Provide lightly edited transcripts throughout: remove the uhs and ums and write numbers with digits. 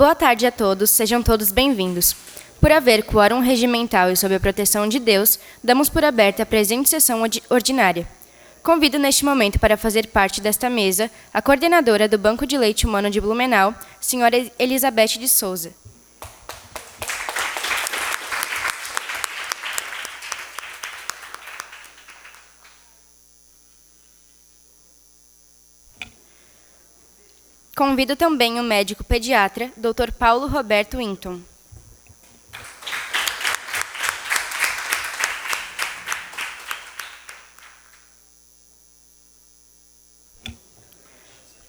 Boa tarde a todos, sejam todos bem-vindos. Por haver quórum regimental e sob a proteção de Deus, damos por aberta a presente sessão ordinária. Convido neste momento para fazer parte desta mesa a coordenadora do Banco de Leite Humano de Blumenau, senhora Elizabeth de Souza. Convido também o médico pediatra, Dr. Paulo Roberto Winton.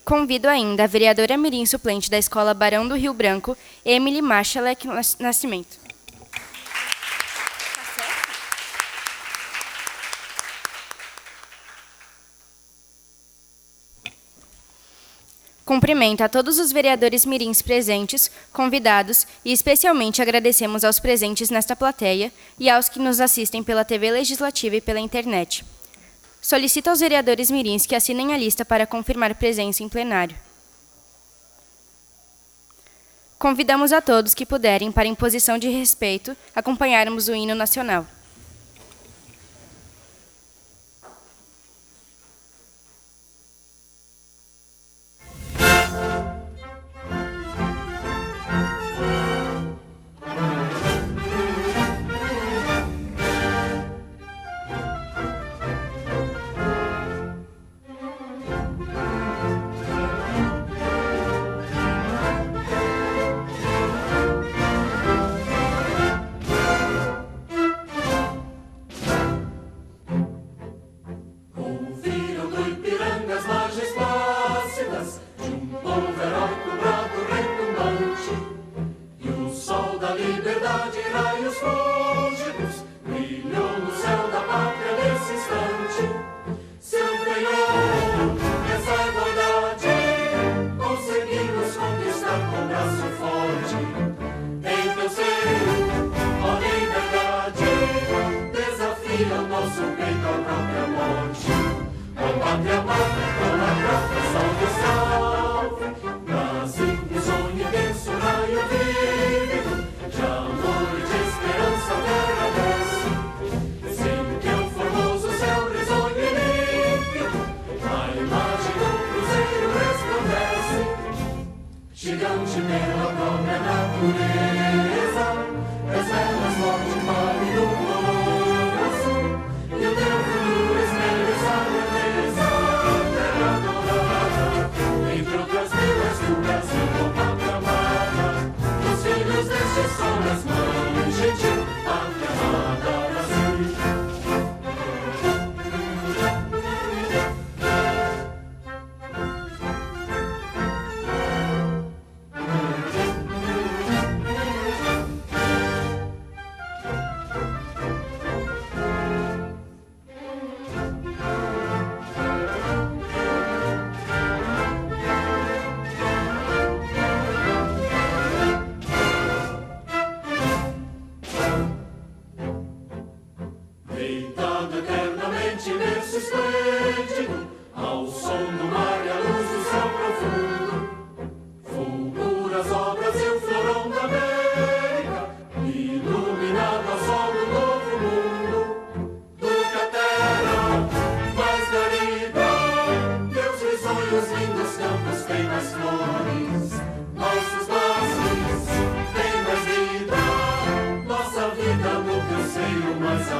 Convido ainda a vereadora mirim suplente da Escola Barão do Rio Branco, Emily Machalek Nascimento. Cumprimento a todos os vereadores mirins presentes, convidados, e especialmente agradecemos aos presentes nesta plateia e aos que nos assistem pela TV Legislativa e pela internet. Solicito aos vereadores mirins que assinem a lista para confirmar presença em plenário. Convidamos a todos que puderem, para em posição de respeito, acompanharmos o hino nacional.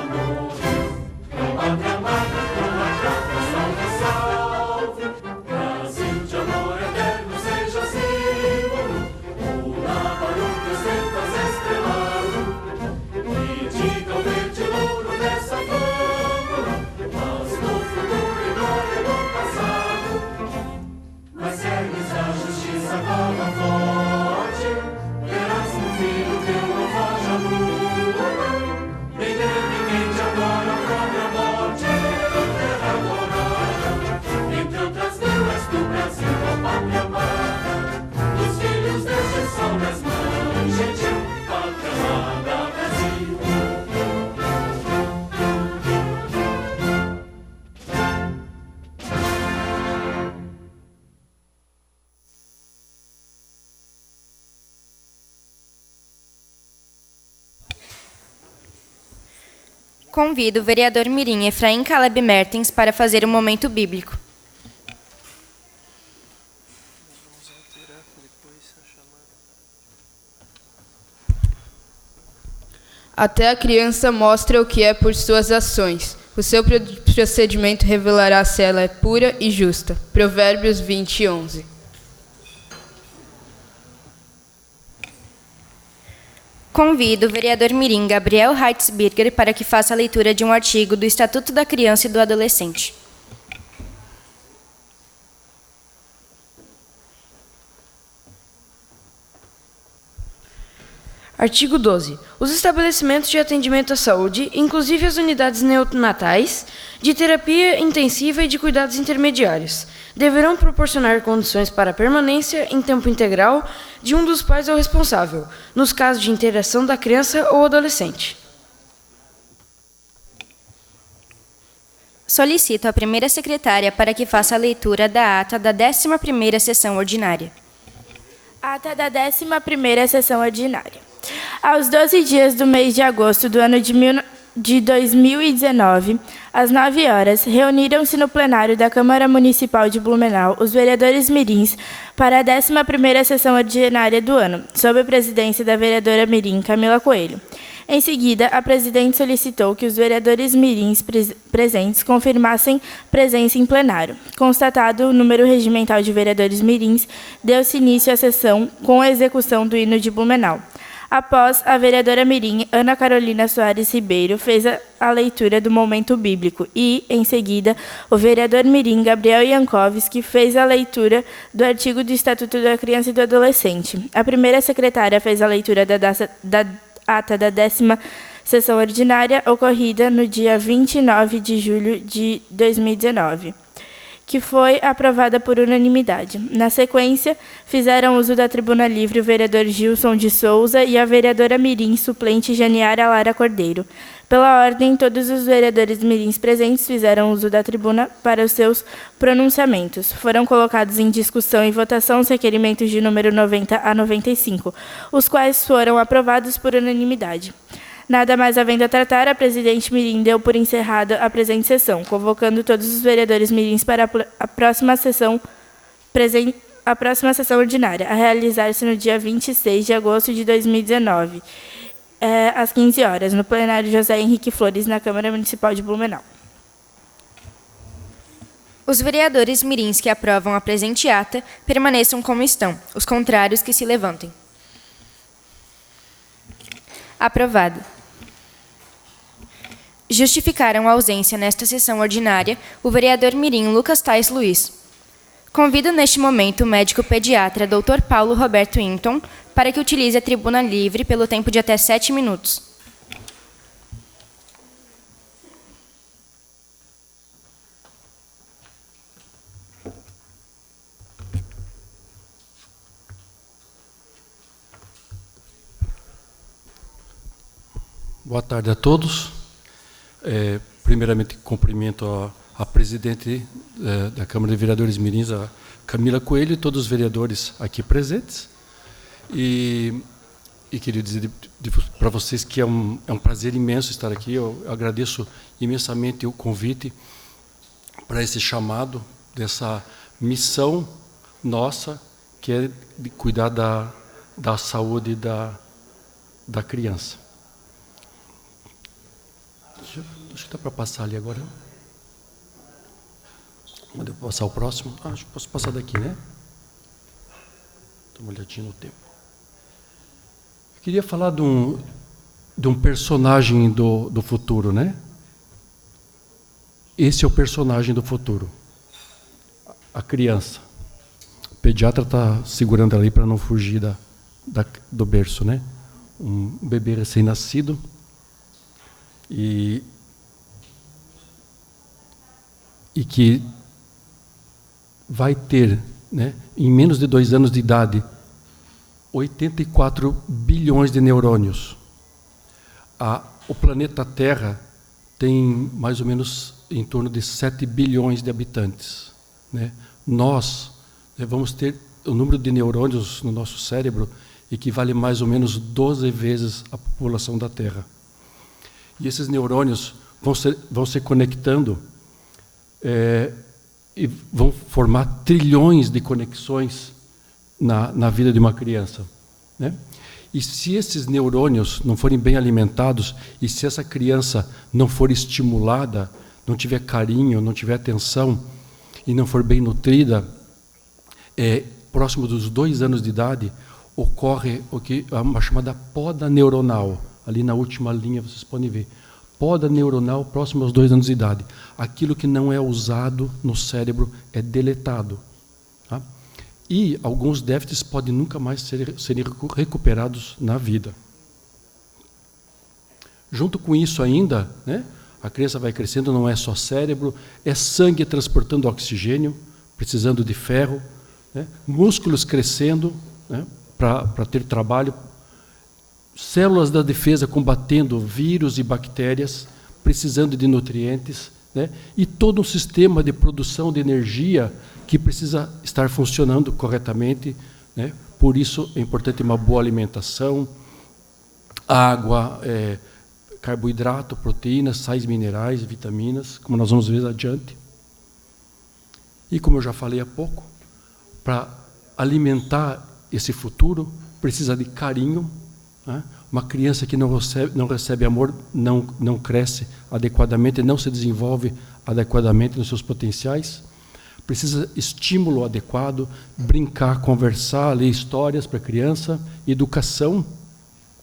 Amor, não pátria amada, não há Convido o vereador mirim Efraim Caleb Mertens para fazer o momento bíblico. Até a criança mostra o que é por suas ações. O seu procedimento revelará se ela é pura e justa. Provérbios 20:11. Convido o vereador mirim Gabriel Heitzberger para que faça a leitura de um artigo do Estatuto da Criança e do Adolescente. Artigo 12. Os estabelecimentos de atendimento à saúde, inclusive as unidades neonatais, de terapia intensiva e de cuidados intermediários, deverão proporcionar condições para a permanência em tempo integral de um dos pais ou responsável, nos casos de interação da criança ou adolescente. Solicito a primeira secretária para que faça a leitura da ata da 11ª sessão ordinária. Ata da 11ª sessão ordinária. Aos 12 dias do mês de agosto do ano de 2019, às 9 horas, reuniram-se no plenário da Câmara Municipal de Blumenau os vereadores mirins para a 11ª sessão ordinária do ano, sob a presidência da vereadora mirim Camila Coelho. Em seguida, a presidente solicitou que os vereadores mirins presentes confirmassem presença em plenário. Constatado o número regimental de vereadores mirins, deu-se início à sessão com a execução do hino de Blumenau. Após, a vereadora mirim Ana Carolina Soares Ribeiro fez a leitura do momento bíblico e, em seguida, o vereador mirim Gabriel Iankowski fez a leitura do artigo do Estatuto da Criança e do Adolescente. A primeira secretária fez a leitura da ata da 10ª sessão ordinária, ocorrida no dia 29 de julho de 2019. Que foi aprovada por unanimidade. Na sequência, fizeram uso da tribuna livre o vereador Gilson de Souza e a vereadora mirim suplente Janiara Lara Cordeiro. Pela ordem, todos os vereadores mirins presentes fizeram uso da tribuna para os seus pronunciamentos. Foram colocados em discussão e votação os requerimentos de número 90 a 95, os quais foram aprovados por unanimidade. Nada mais havendo a tratar, a presidente mirim deu por encerrada a presente sessão, convocando todos os vereadores mirins para a próxima sessão ordinária, a realizar-se no dia 26 de agosto de 2019, às 15 horas, no plenário José Henrique Flores, na Câmara Municipal de Blumenau. Os vereadores mirins que aprovam a presente ata permaneçam como estão, os contrários que se levantem. Aprovado. Justificaram a ausência nesta sessão ordinária o vereador mirim Lucas Tais Luiz. Convido neste momento o médico pediatra Dr. Paulo Roberto Hinton para que utilize a tribuna livre pelo tempo de até 7 minutos. Boa tarde a todos. Primeiramente, cumprimento a presidente da Câmara de Vereadores mirins, a Camila Coelho, e todos os vereadores aqui presentes. E queria dizer para vocês que é um prazer imenso estar aqui. Eu agradeço imensamente o convite para esse chamado, dessa missão nossa, que é de cuidar da saúde da criança. Acho que dá para passar ali agora. Quando eu passar o próximo? Acho que posso passar daqui, né? Dá uma olhadinha no tempo. Eu queria falar de um personagem do futuro, né? Esse é o personagem do futuro. A criança. O pediatra está segurando ali para não fugir do berço, né? Um bebê recém-nascido. E que vai ter, né, em menos de 2 anos de idade, 84 bilhões de neurônios. O planeta Terra tem mais ou menos em torno de 7 bilhões de habitantes, né? Nós vamos ter o número de neurônios no nosso cérebro equivale a mais ou menos 12 vezes a população da Terra. E esses neurônios vão se conectando e vão formar trilhões de conexões na vida de uma criança, né? E se esses neurônios não forem bem alimentados, e se essa criança não for estimulada, não tiver carinho, não tiver atenção, e não for bem nutrida, próximo dos 2 anos de idade, ocorre uma chamada poda neuronal. Ali na última linha vocês podem ver. Poda neuronal próximo aos 2 anos de idade. Aquilo que não é usado no cérebro é deletado. Tá? E alguns déficits podem nunca mais serem recuperados na vida. Junto com isso ainda, né, a criança vai crescendo, não é só cérebro, é sangue transportando oxigênio, precisando de ferro, né, músculos crescendo, né, para ter trabalho, células da defesa combatendo vírus e bactérias, precisando de nutrientes, né, e todo um sistema de produção de energia que precisa estar funcionando corretamente, né? Por isso é importante uma boa alimentação, água, carboidrato, proteínas, sais minerais, vitaminas, como nós vamos ver adiante. E como eu já falei há pouco, para alimentar esse futuro, precisa de carinho, né? Uma criança que não recebe amor não cresce adequadamente, não se desenvolve adequadamente nos seus potenciais. Precisa estímulo adequado, brincar, conversar, ler histórias para a criança, educação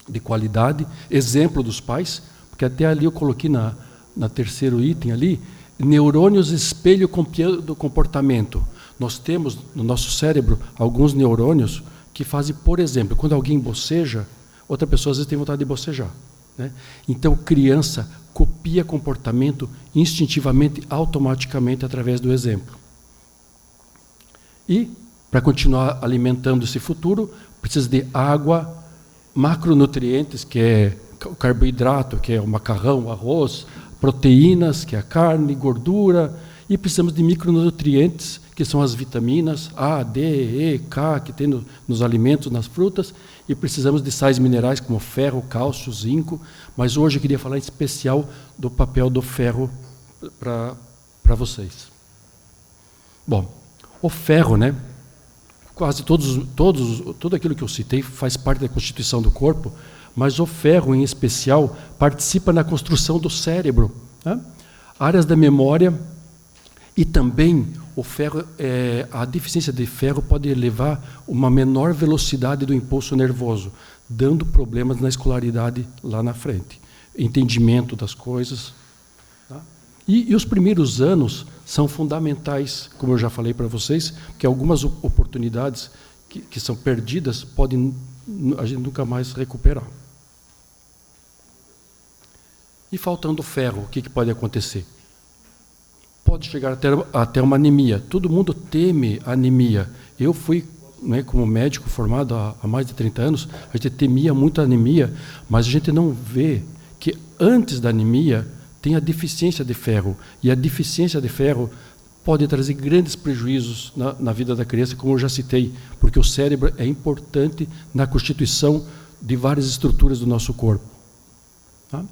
de qualidade, exemplo dos pais, porque até ali eu coloquei na terceiro item ali, neurônios espelho do comportamento. Nós temos no nosso cérebro alguns neurônios que fazem, por exemplo, quando alguém boceja, outra pessoa às vezes tem vontade de bocejar, né? Então, criança copia comportamento instintivamente, automaticamente, através do exemplo. E, para continuar alimentando esse futuro, precisa de água, macronutrientes, que é o carboidrato, que é o macarrão, o arroz, proteínas, que é a carne, gordura, e precisamos de micronutrientes, que são as vitaminas A, D, E, K, que tem nos alimentos, nas frutas, e precisamos de sais minerais como ferro, cálcio, zinco, mas hoje eu queria falar em especial do papel do ferro para vocês. Bom, o ferro, né? Quase tudo aquilo que eu citei faz parte da constituição do corpo, mas o ferro, em especial, participa na construção do cérebro, né? Áreas da memória, e também o ferro, a deficiência de ferro pode levar uma menor velocidade do impulso nervoso, dando problemas na escolaridade lá na frente, entendimento das coisas. Tá? E os primeiros anos são fundamentais, como eu já falei para vocês, que algumas oportunidades que são perdidas a gente nunca mais recuperar. E faltando ferro, o que pode acontecer? Pode chegar até uma anemia. Todo mundo teme a anemia. Eu fui, né, como médico formado há mais de 30 anos, a gente temia muito a anemia, mas a gente não vê que antes da anemia tem a deficiência de ferro. E a deficiência de ferro pode trazer grandes prejuízos na vida da criança, como eu já citei, porque o cérebro é importante na constituição de várias estruturas do nosso corpo. Tá?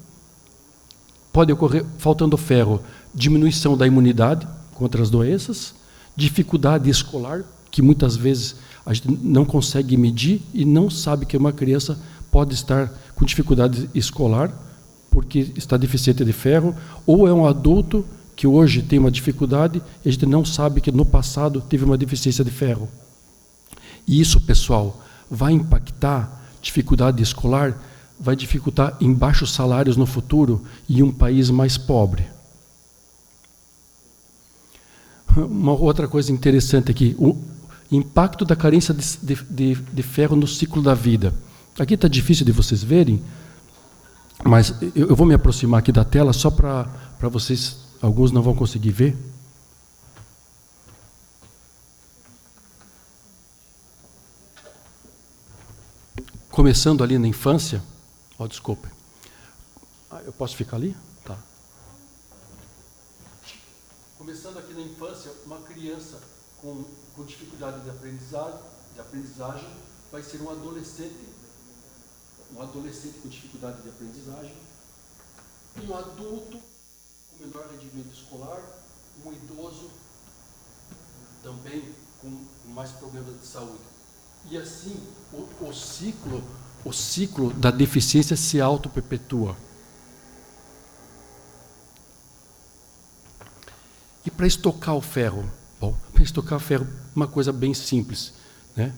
Pode ocorrer, faltando ferro, diminuição da imunidade contra as doenças, dificuldade escolar, que muitas vezes a gente não consegue medir e não sabe que uma criança pode estar com dificuldade escolar porque está deficiente de ferro, ou é um adulto que hoje tem uma dificuldade e a gente não sabe que no passado teve uma deficiência de ferro. E isso, pessoal, vai impactar dificuldade escolar, vai dificultar em baixos salários no futuro e um país mais pobre. Uma outra coisa interessante aqui, o impacto da carência de ferro no ciclo da vida. Aqui está difícil de vocês verem, mas eu vou me aproximar aqui da tela só para vocês, alguns não vão conseguir ver. Começando ali na infância, desculpe. Eu posso ficar ali? Tá. Começando aqui na infância, uma criança com dificuldade de aprendizagem vai ser um adolescente com dificuldade de aprendizagem, e um adulto menor rendimento escolar, um idoso também com mais problemas de saúde. E assim, o ciclo da deficiência se auto-perpetua. E para estocar o ferro? Bom, para estocar o ferro, uma coisa bem simples, né?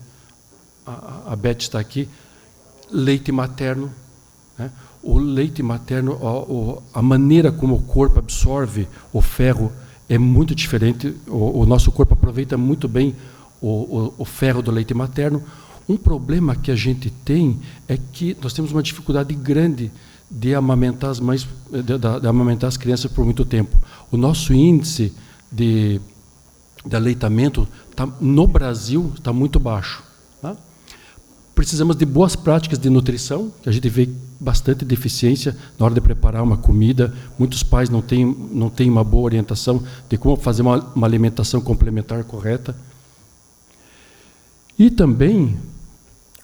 A Beth está aqui, leite materno, né? O leite materno, a maneira como o corpo absorve o ferro é muito diferente. O nosso corpo aproveita muito bem o ferro do leite materno. Um problema que a gente tem é que nós temos uma dificuldade grande de amamentar de amamentar as crianças por muito tempo. O nosso índice de aleitamento no Brasil está muito baixo. Tá? Precisamos de boas práticas de nutrição, que a gente vê bastante deficiência na hora de preparar uma comida. Muitos pais não têm uma boa orientação de como fazer uma alimentação complementar correta. E também,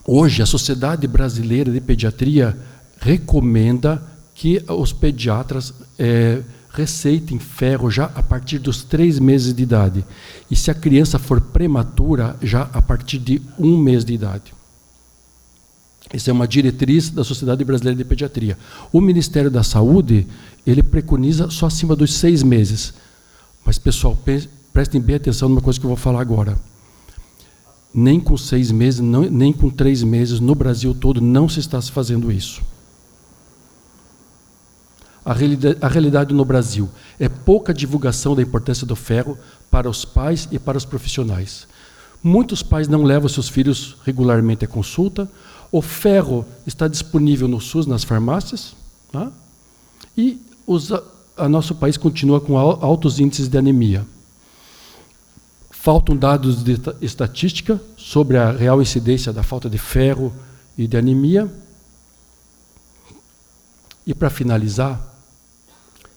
hoje, a Sociedade Brasileira de Pediatria recomenda que os pediatras receitem ferro já a partir dos 3 meses de idade. E se a criança for prematura, já a partir de 1 mês de idade. Essa é uma diretriz da Sociedade Brasileira de Pediatria. O Ministério da Saúde, ele preconiza só acima dos 6 meses. Mas, pessoal, prestem bem atenção numa coisa que eu vou falar agora. Nem com 6 meses, nem com 3 meses, no Brasil todo, não se está se fazendo isso. A realidade no Brasil é pouca divulgação da importância do ferro para os pais e para os profissionais. Muitos pais não levam seus filhos regularmente à consulta. O ferro está disponível no SUS, nas farmácias, tá? E o nosso país continua com altos índices de anemia. Faltam dados de estatística sobre a real incidência da falta de ferro e de anemia. E, para finalizar,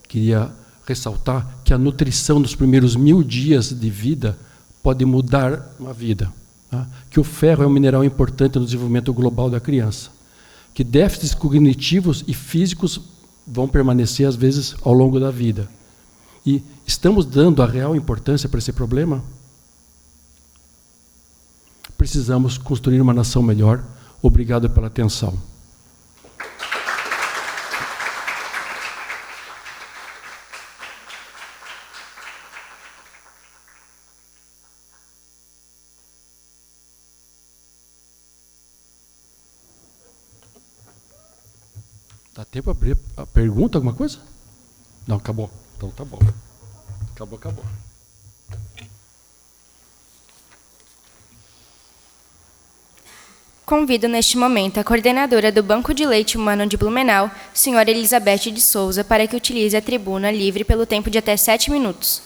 queria ressaltar que a nutrição nos primeiros 1000 dias de vida pode mudar uma vida. Tá? Que o ferro é um mineral importante no desenvolvimento global da criança. Que déficits cognitivos e físicos vão permanecer, às vezes, ao longo da vida. E estamos dando a real importância para esse problema? Precisamos construir uma nação melhor. Obrigado pela atenção. Dá tempo para abrir a pergunta, alguma coisa? Não, acabou. Então tá bom. Acabou. Convido neste momento a coordenadora do Banco de Leite Humano de Blumenau, senhora Elizabeth de Souza, para que utilize a tribuna livre pelo tempo de até 7 minutos.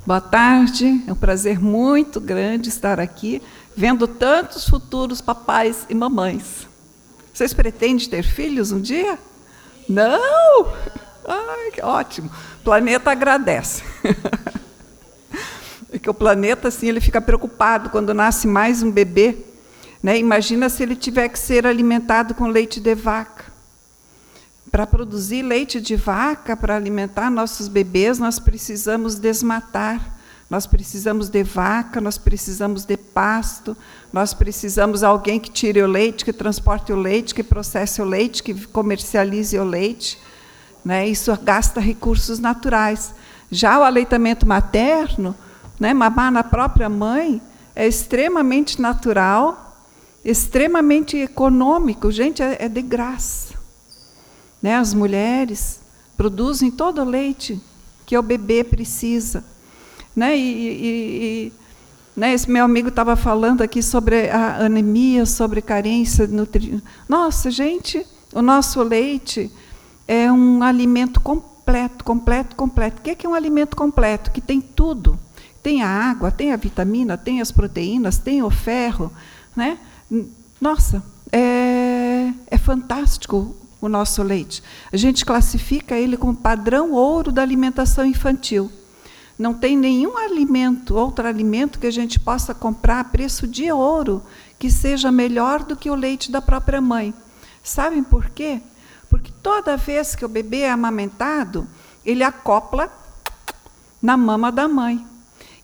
Boa tarde, é um prazer muito grande estar aqui, vendo tantos futuros papais e mamães. Vocês pretendem ter filhos um dia? Não? Ai, que ótimo. O planeta agradece. Porque o planeta, assim, ele fica preocupado quando nasce mais um bebê, né? Imagina se ele tiver que ser alimentado com leite de vaca. Para produzir leite de vaca, para alimentar nossos bebês, nós precisamos desmatar. Nós precisamos de vaca, nós precisamos de pasto, nós precisamos de alguém que tire o leite, que transporte o leite, que processe o leite, que comercialize o leite. Né? Isso gasta recursos naturais. Já o aleitamento materno, né, mamar na própria mãe, é extremamente natural, extremamente econômico. Gente, é de graça. Né? As mulheres produzem todo o leite que o bebê precisa. Né? Né, esse meu amigo estava falando aqui sobre a anemia, sobre carência de nutrientes. Nossa, gente, o nosso leite é um alimento completo. O que é um alimento completo? Que tem tudo. Tem a água, tem a vitamina, tem as proteínas, tem o ferro. Né? Nossa, é fantástico o nosso leite. A gente classifica ele como padrão ouro da alimentação infantil. Não tem nenhum alimento, outro alimento que a gente possa comprar a preço de ouro, que seja melhor do que o leite da própria mãe. Sabem por quê? Porque toda vez que o bebê é amamentado, ele acopla na mama da mãe.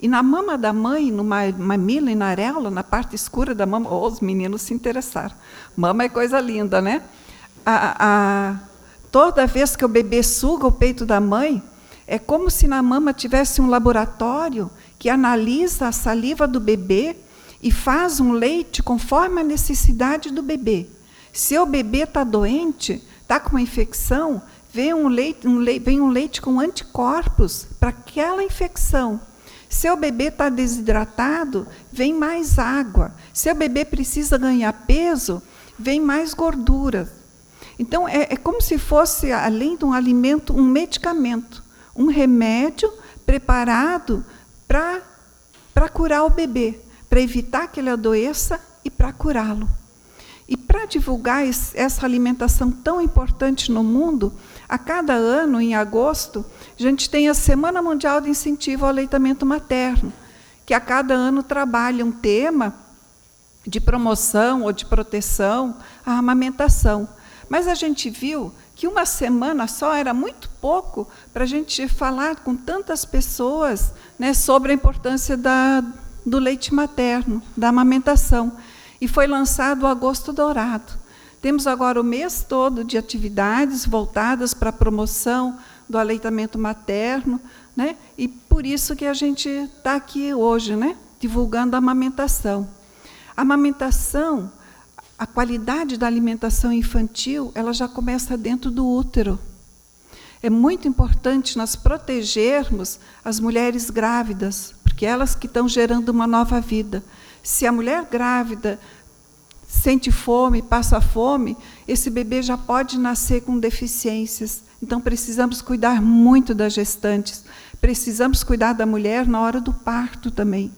E na mama da mãe, no mamilo e na areola, na parte escura da mama, os meninos se interessaram. Mama é coisa linda, né? Toda vez que o bebê suga o peito da mãe, é como se na mama tivesse um laboratório que analisa a saliva do bebê e faz um leite conforme a necessidade do bebê. Se o bebê está doente, está com uma infecção, vem um leite com anticorpos para aquela infecção. Se o bebê está desidratado, vem mais água. Se o bebê precisa ganhar peso, vem mais gordura. Então, é como se fosse, além de um alimento, um medicamento, um remédio preparado para curar o bebê, para evitar que ele adoeça e para curá-lo. E para divulgar essa alimentação tão importante no mundo, a cada ano, em agosto, a gente tem a Semana Mundial de Incentivo ao Aleitamento Materno, que a cada ano trabalha um tema de promoção ou de proteção à amamentação. Mas a gente viu que uma semana só era muito pouco para a gente falar com tantas pessoas, né, sobre a importância do leite materno, da amamentação. E foi lançado o Agosto Dourado. Temos agora o mês todo de atividades voltadas para a promoção do aleitamento materno, né? E por isso que a gente está aqui hoje, né, divulgando a amamentação. A amamentação, a qualidade da alimentação infantil, ela já começa dentro do útero. É muito importante nós protegermos as mulheres grávidas, porque elas que estão gerando uma nova vida. Se a mulher grávida sente fome, passa fome, esse bebê já pode nascer com deficiências. Então, precisamos cuidar muito das gestantes. Precisamos cuidar da mulher na hora do parto também.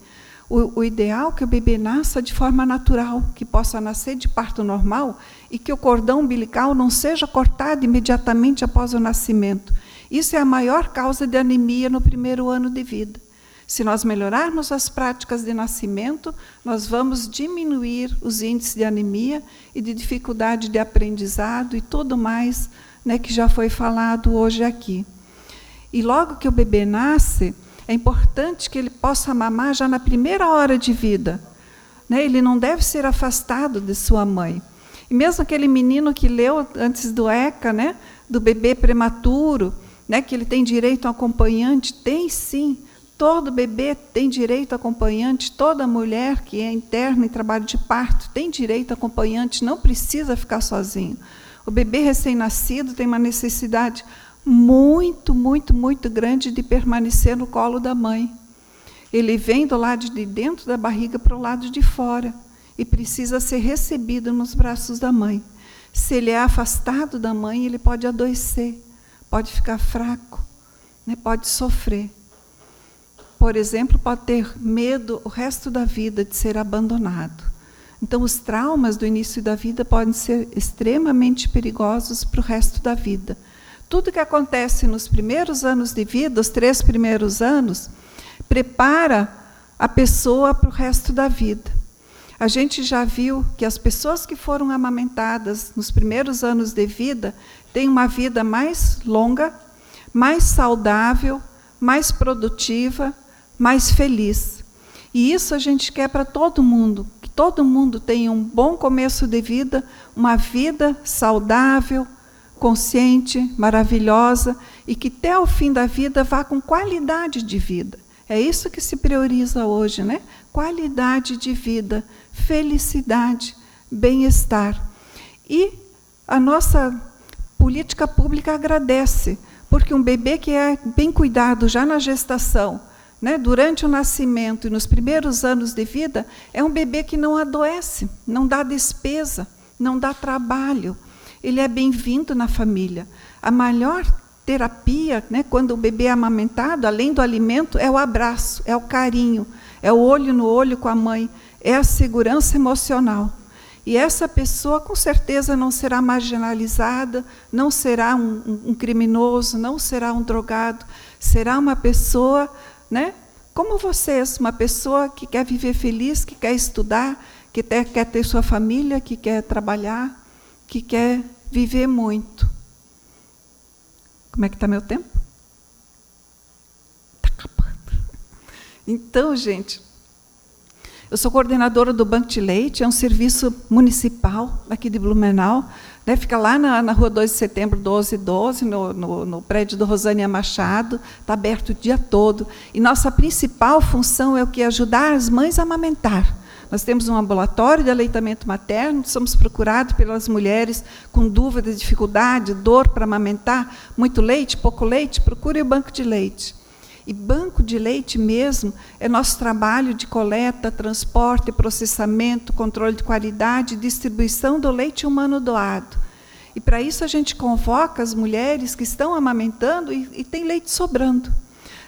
O ideal é que o bebê nasça de forma natural, que possa nascer de parto normal e que o cordão umbilical não seja cortado imediatamente após o nascimento. Isso é a maior causa de anemia no primeiro ano de vida. Se nós melhorarmos as práticas de nascimento, nós vamos diminuir os índices de anemia e de dificuldade de aprendizado e tudo mais, né, que já foi falado hoje aqui. E logo que o bebê nasce, é importante que ele possa mamar já na primeira hora de vida, né? Ele não deve ser afastado de sua mãe. E mesmo aquele menino que leu antes do ECA, né, do bebê prematuro, né, que ele tem direito a acompanhante, tem sim. Todo bebê tem direito a acompanhante, toda mulher que é interna em trabalho de parto tem direito a acompanhante, não precisa ficar sozinho. O bebê recém-nascido tem uma necessidade muito, muito, muito grande de permanecer no colo da mãe. Ele vem do lado de dentro da barriga para o lado de fora e precisa ser recebido nos braços da mãe. Se ele é afastado da mãe, ele pode adoecer, pode ficar fraco, né, pode sofrer. Por exemplo, pode ter medo o resto da vida de ser abandonado. Então, os traumas do início da vida podem ser extremamente perigosos para o resto da vida. Tudo que acontece nos primeiros anos de vida, os 3 primeiros anos, prepara a pessoa para o resto da vida. A gente já viu que as pessoas que foram amamentadas nos primeiros anos de vida têm uma vida mais longa, mais saudável, mais produtiva, mais feliz. E isso a gente quer para todo mundo, que todo mundo tenha um bom começo de vida, uma vida saudável, consciente, maravilhosa, e que até o fim da vida vá com qualidade de vida. É isso que se prioriza hoje, né? Qualidade de vida, felicidade, bem-estar. E a nossa política pública agradece, porque um bebê que é bem cuidado já na gestação, né, durante o nascimento e nos primeiros anos de vida, é um bebê que não adoece, não dá despesa, não dá trabalho. Ele é bem-vindo na família. A maior terapia, né, quando o bebê é amamentado, além do alimento, é o abraço, é o carinho, é o olho no olho com a mãe, é a segurança emocional. E essa pessoa, com certeza, não será marginalizada, não será um criminoso, não será um drogado, será uma pessoa né? Como vocês, uma pessoa que quer viver feliz, que quer estudar, que quer ter sua família, que quer trabalhar, que quer viver muito. Como é que está meu tempo? Está acabando. Então, gente, eu sou coordenadora do Banco de Leite, é um serviço municipal aqui de Blumenau, né? Fica lá na rua 2 de setembro, 1212, no prédio do Rosânia Machado, está aberto o dia todo. E nossa principal função é o que? Ajudar as mães a amamentar. Nós temos um ambulatório de aleitamento materno, somos procurados pelas mulheres com dúvidas, dificuldade, dor para amamentar, muito leite, pouco leite, procure o banco de leite. E banco de leite mesmo é nosso trabalho de coleta, transporte, processamento, controle de qualidade e distribuição do leite humano doado. E para isso a gente convoca as mulheres que estão amamentando e tem leite sobrando.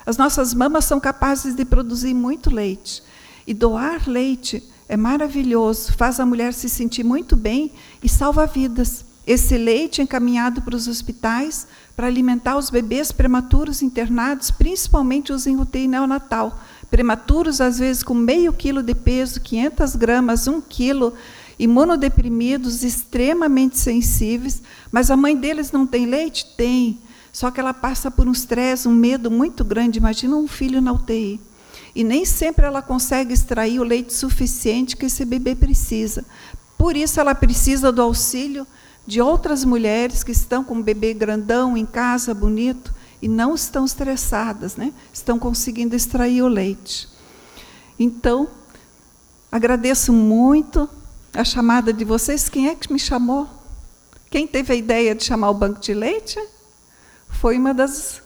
As nossas mamas são capazes de produzir muito leite. E doar leite é maravilhoso, faz a mulher se sentir muito bem e salva vidas. Esse leite é encaminhado para os hospitais para alimentar os bebês prematuros internados, principalmente os em UTI neonatal. Prematuros, às vezes, com meio quilo de peso, 500 gramas, 1 quilo, imunodeprimidos, extremamente sensíveis. Mas a mãe deles não tem leite? Tem. Só que ela passa por um estresse, um medo muito grande. Imagina um filho na UTI. E nem sempre ela consegue extrair o leite suficiente que esse bebê precisa. Por isso, ela precisa do auxílio de outras mulheres que estão com um bebê grandão em casa, bonito, e não estão estressadas, né? Estão conseguindo extrair o leite. Então, agradeço muito a chamada de vocês. Quem é que me chamou? Quem teve a ideia de chamar o banco de leite? Foi uma das...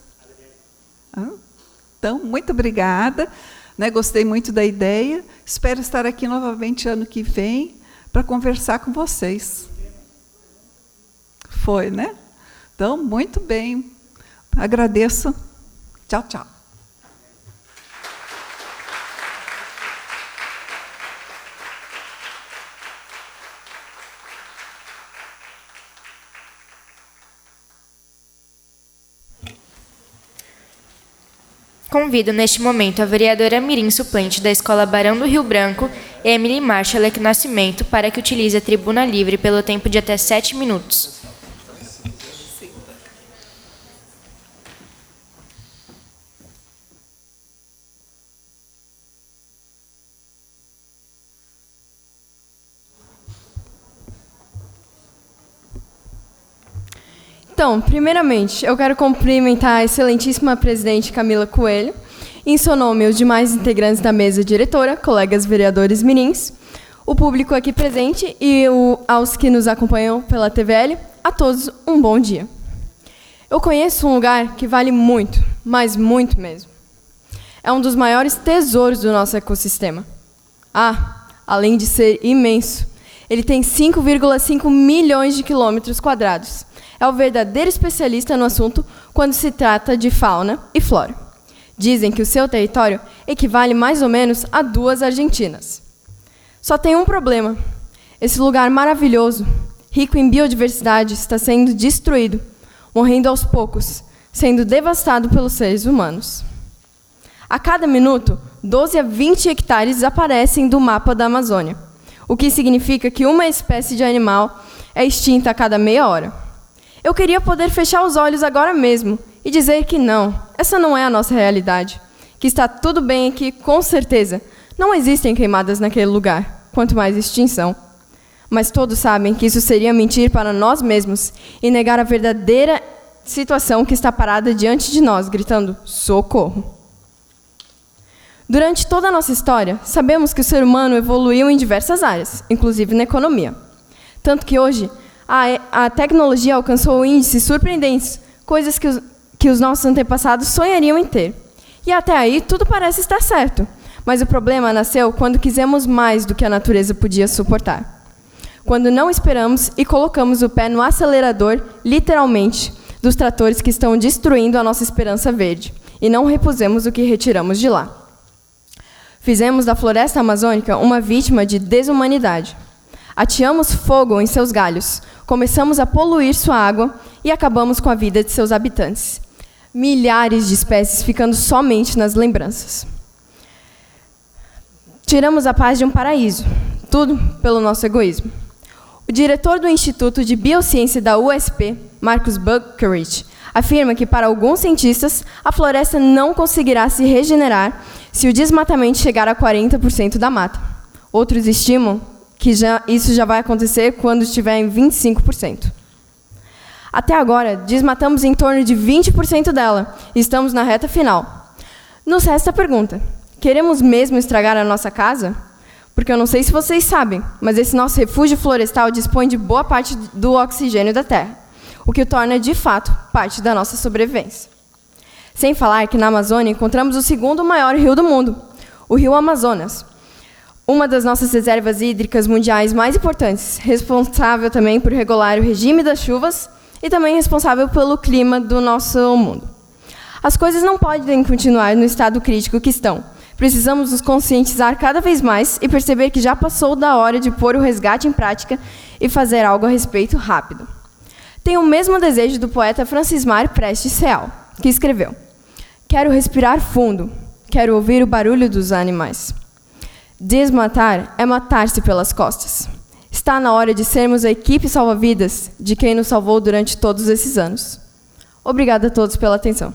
Então, muito obrigada. Né? Gostei muito da ideia. Espero estar aqui novamente ano que vem para conversar com vocês. Foi, né? Então, muito bem. Agradeço. Tchau, tchau. Convido neste momento a vereadora mirim suplente da Escola Barão do Rio Branco, Emily Marshall Nascimento, para que utilize a tribuna livre pelo tempo de até 7 minutos. Então, primeiramente, eu quero cumprimentar a excelentíssima presidente Camila Coelho, em seu nome os demais integrantes da mesa diretora, colegas vereadores mirins, o público aqui presente e aos que nos acompanham pela TVL, a todos um bom dia. Eu conheço um lugar que vale muito, mas muito mesmo. É um dos maiores tesouros do nosso ecossistema. Além de ser imenso, ele tem 5,5 milhões de quilômetros quadrados. É o verdadeiro especialista no assunto quando se trata de fauna e flora. Dizem que o seu território equivale mais ou menos a 2 Argentinas. Só tem um problema. Esse lugar maravilhoso, rico em biodiversidade, está sendo destruído, morrendo aos poucos, sendo devastado pelos seres humanos. A cada minuto, 12 a 20 hectares desaparecem do mapa da Amazônia, o que significa que uma espécie de animal é extinta a cada meia hora. Eu queria poder fechar os olhos agora mesmo e dizer que não, essa não é a nossa realidade, que está tudo bem e que, com certeza, não existem queimadas naquele lugar, quanto mais extinção. Mas todos sabem que isso seria mentir para nós mesmos e negar a verdadeira situação que está parada diante de nós, gritando socorro. Durante toda a nossa história, sabemos que o ser humano evoluiu em diversas áreas, inclusive na economia. Tanto que hoje, a tecnologia alcançou índices surpreendentes, coisas que os nossos antepassados sonhariam em ter. E até aí, tudo parece estar certo. Mas o problema nasceu quando quisemos mais do que a natureza podia suportar. Quando não esperamos e colocamos o pé no acelerador, literalmente, dos tratores que estão destruindo a nossa esperança verde, e não repusemos o que retiramos de lá. Fizemos da floresta amazônica uma vítima de desumanidade. Ateamos fogo em seus galhos, começamos a poluir sua água e acabamos com a vida de seus habitantes. milhares de espécies ficando somente nas lembranças. Tiramos a paz de um paraíso, tudo pelo nosso egoísmo. O diretor do Instituto de Biociência da USP, Marcus Buckeridge, afirma que, para alguns cientistas, a floresta não conseguirá se regenerar se o desmatamento chegar a 40% da mata. Outros estimam que isso já vai acontecer quando estiver em 25%. Até agora, desmatamos em torno de 20% dela e estamos na reta final. Nos resta a pergunta: queremos mesmo estragar a nossa casa? Porque eu não sei se vocês sabem, mas esse nosso refúgio florestal dispõe de boa parte do oxigênio da Terra, o que o torna, de fato, parte da nossa sobrevivência. Sem falar que na Amazônia encontramos o segundo maior rio do mundo, o Rio Amazonas, uma das nossas reservas hídricas mundiais mais importantes, responsável também por regular o regime das chuvas e também responsável pelo clima do nosso mundo. As coisas não podem continuar no estado crítico que estão. Precisamos nos conscientizar cada vez mais e perceber que já passou da hora de pôr o resgate em prática e fazer algo a respeito rápido. Tenho o mesmo desejo do poeta Francismar Prestes Real, que escreveu: quero respirar fundo, quero ouvir o barulho dos animais. Desmatar é matar-se pelas costas. Está na hora de sermos a equipe salva-vidas de quem nos salvou durante todos esses anos. Obrigada a todos pela atenção.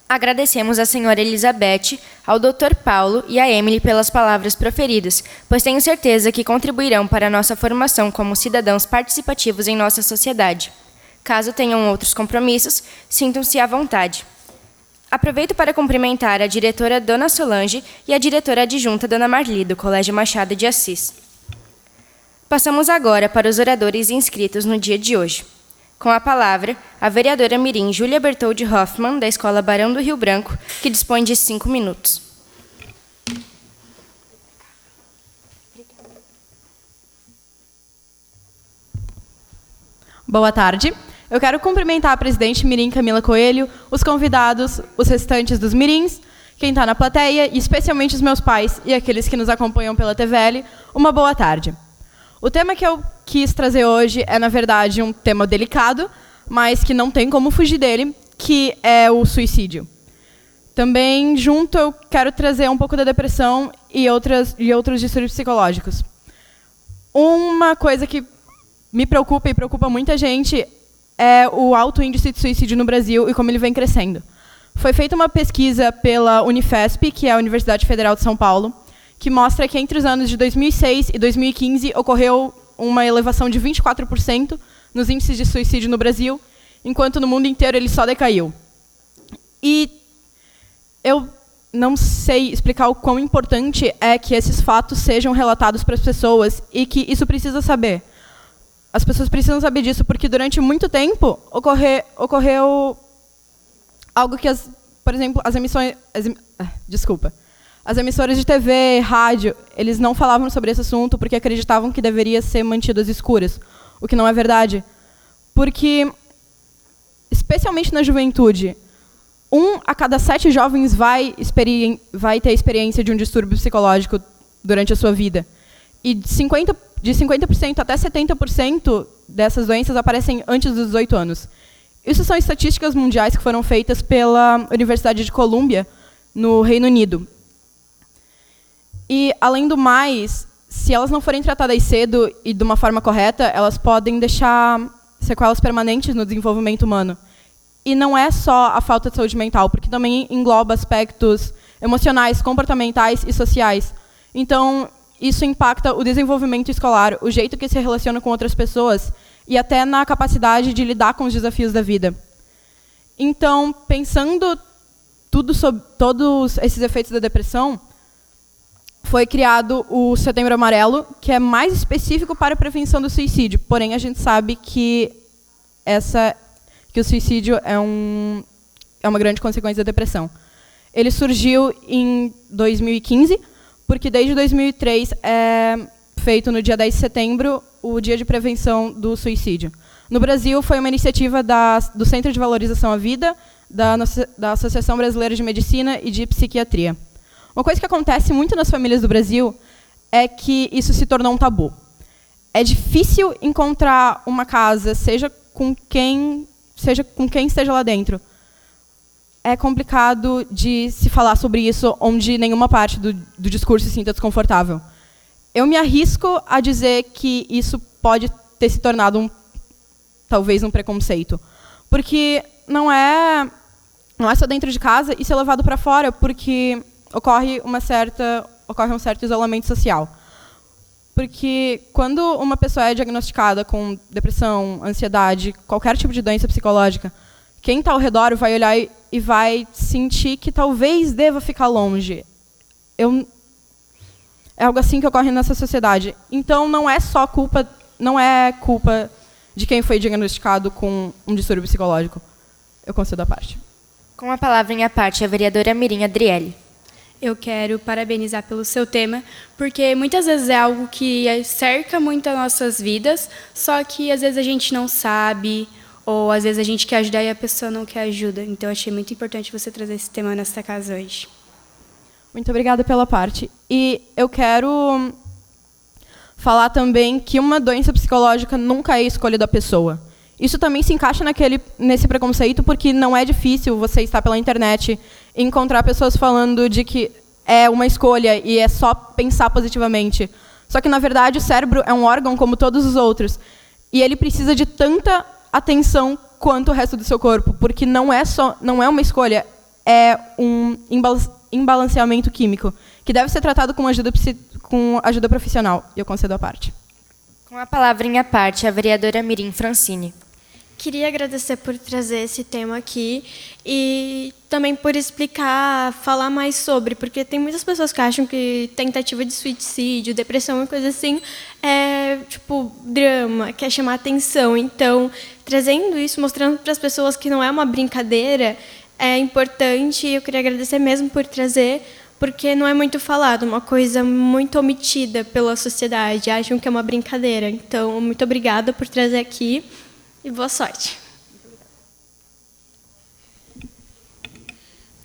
Agradecemos à senhora Elizabeth, ao Dr. Paulo e à Emily pelas palavras proferidas, pois tenho certeza que contribuirão para a nossa formação como cidadãos participativos em nossa sociedade. Caso tenham outros compromissos, sintam-se à vontade. Aproveito para cumprimentar a diretora Dona Solange e a diretora adjunta Dona Marli, do Colégio Machado de Assis. Passamos agora para os oradores inscritos no dia de hoje. Com a palavra, a vereadora mirim Júlia Bertoldi Hoffmann, da Escola Barão do Rio Branco, que dispõe de 5 minutos. Boa tarde. Eu quero cumprimentar a presidente mirim Camila Coelho, os convidados, os restantes dos mirins, quem está na plateia e especialmente os meus pais e aqueles que nos acompanham pela TVL. Uma boa tarde. O tema que eu quis trazer hoje é, na verdade, um tema delicado, mas que não tem como fugir dele, que é o suicídio. Também, junto, eu quero trazer um pouco da depressão e outros distúrbios psicológicos. Uma coisa que me preocupa e preocupa muita gente é o alto índice de suicídio no Brasil e como ele vem crescendo. Foi feita uma pesquisa pela Unifesp, que é a Universidade Federal de São Paulo, que mostra que entre os anos de 2006 e 2015 ocorreu uma elevação de 24% nos índices de suicídio no Brasil, enquanto no mundo inteiro ele só decaiu. E eu não sei explicar o quão importante é que esses fatos sejam relatados para as pessoas e que isso precisa saber. As pessoas precisam saber disso porque durante muito tempo ocorreu algo que, por exemplo, as emissoras de TV, rádio, eles não falavam sobre esse assunto porque acreditavam que deveria ser mantido às escuras, o que não é verdade. Porque, especialmente na juventude, 1 a cada 7 jovens vai ter experiência de um distúrbio psicológico durante a sua vida. E de 50% até 70% dessas doenças aparecem antes dos 18 anos. Isso são estatísticas mundiais que foram feitas pela Universidade de Columbia, no Reino Unido. E, além do mais, se elas não forem tratadas cedo e de uma forma correta, elas podem deixar sequelas permanentes no desenvolvimento humano. E não é só a falta de saúde mental, porque também engloba aspectos emocionais, comportamentais e sociais. Então, isso impacta o desenvolvimento escolar, o jeito que se relaciona com outras pessoas e até na capacidade de lidar com os desafios da vida. Então, pensando tudo sobre todos esses efeitos da depressão, foi criado o Setembro Amarelo, que é mais específico para a prevenção do suicídio. Porém, a gente sabe que o suicídio é uma grande consequência da depressão. Ele surgiu em 2015, porque desde 2003 é feito no dia 10 de setembro o Dia de Prevenção do Suicídio. No Brasil, foi uma iniciativa do Centro de Valorização à Vida, da Associação Brasileira de Medicina e de Psiquiatria. Uma coisa que acontece muito nas famílias do Brasil é que isso se tornou um tabu. É difícil encontrar uma casa, seja com quem esteja lá dentro. É complicado de se falar sobre isso onde nenhuma parte do discurso se sinta desconfortável. Eu me arrisco a dizer que isso pode ter se tornado talvez um preconceito. Porque não é só dentro de casa, isso é levado para fora, porque ocorre um certo isolamento social. Porque quando uma pessoa é diagnosticada com depressão, ansiedade, qualquer tipo de doença psicológica, quem está ao redor vai olhar e vai sentir que talvez deva ficar longe. É algo assim que ocorre nessa sociedade. Então, não é culpa de quem foi diagnosticado com um distúrbio psicológico. Eu concedo a parte. Com a palavra em a parte, a vereadora Mirim Adriele. Eu quero parabenizar pelo seu tema, porque muitas vezes é algo que cerca muito as nossas vidas, só que às vezes a gente não sabe, ou às vezes a gente quer ajudar e a pessoa não quer ajuda. Então, eu achei muito importante você trazer esse tema nesta casa hoje. Muito obrigada pela parte. E eu quero falar também que uma doença psicológica nunca é escolha da pessoa. Isso também se encaixa nesse preconceito, porque não é difícil você estar pela internet e encontrar pessoas falando de que é uma escolha e é só pensar positivamente. Só que, na verdade, o cérebro é um órgão como todos os outros. E ele precisa de tanta atenção quanto o resto do seu corpo, porque não é uma escolha, é um imbalanceamento químico, que deve ser tratado com ajuda profissional. E eu concedo a parte. Com a palavra em a parte, a vereadora Mirim Francini. Queria agradecer por trazer esse tema aqui e também por explicar, falar mais sobre, porque tem muitas pessoas que acham que tentativa de suicídio, depressão e coisa assim é tipo drama, quer chamar atenção. Então, trazendo isso, mostrando para as pessoas que não é uma brincadeira, é importante. Eu queria agradecer mesmo por trazer, porque não é muito falado, uma coisa muito omitida pela sociedade, acham que é uma brincadeira. Então, muito obrigada por trazer aqui e boa sorte.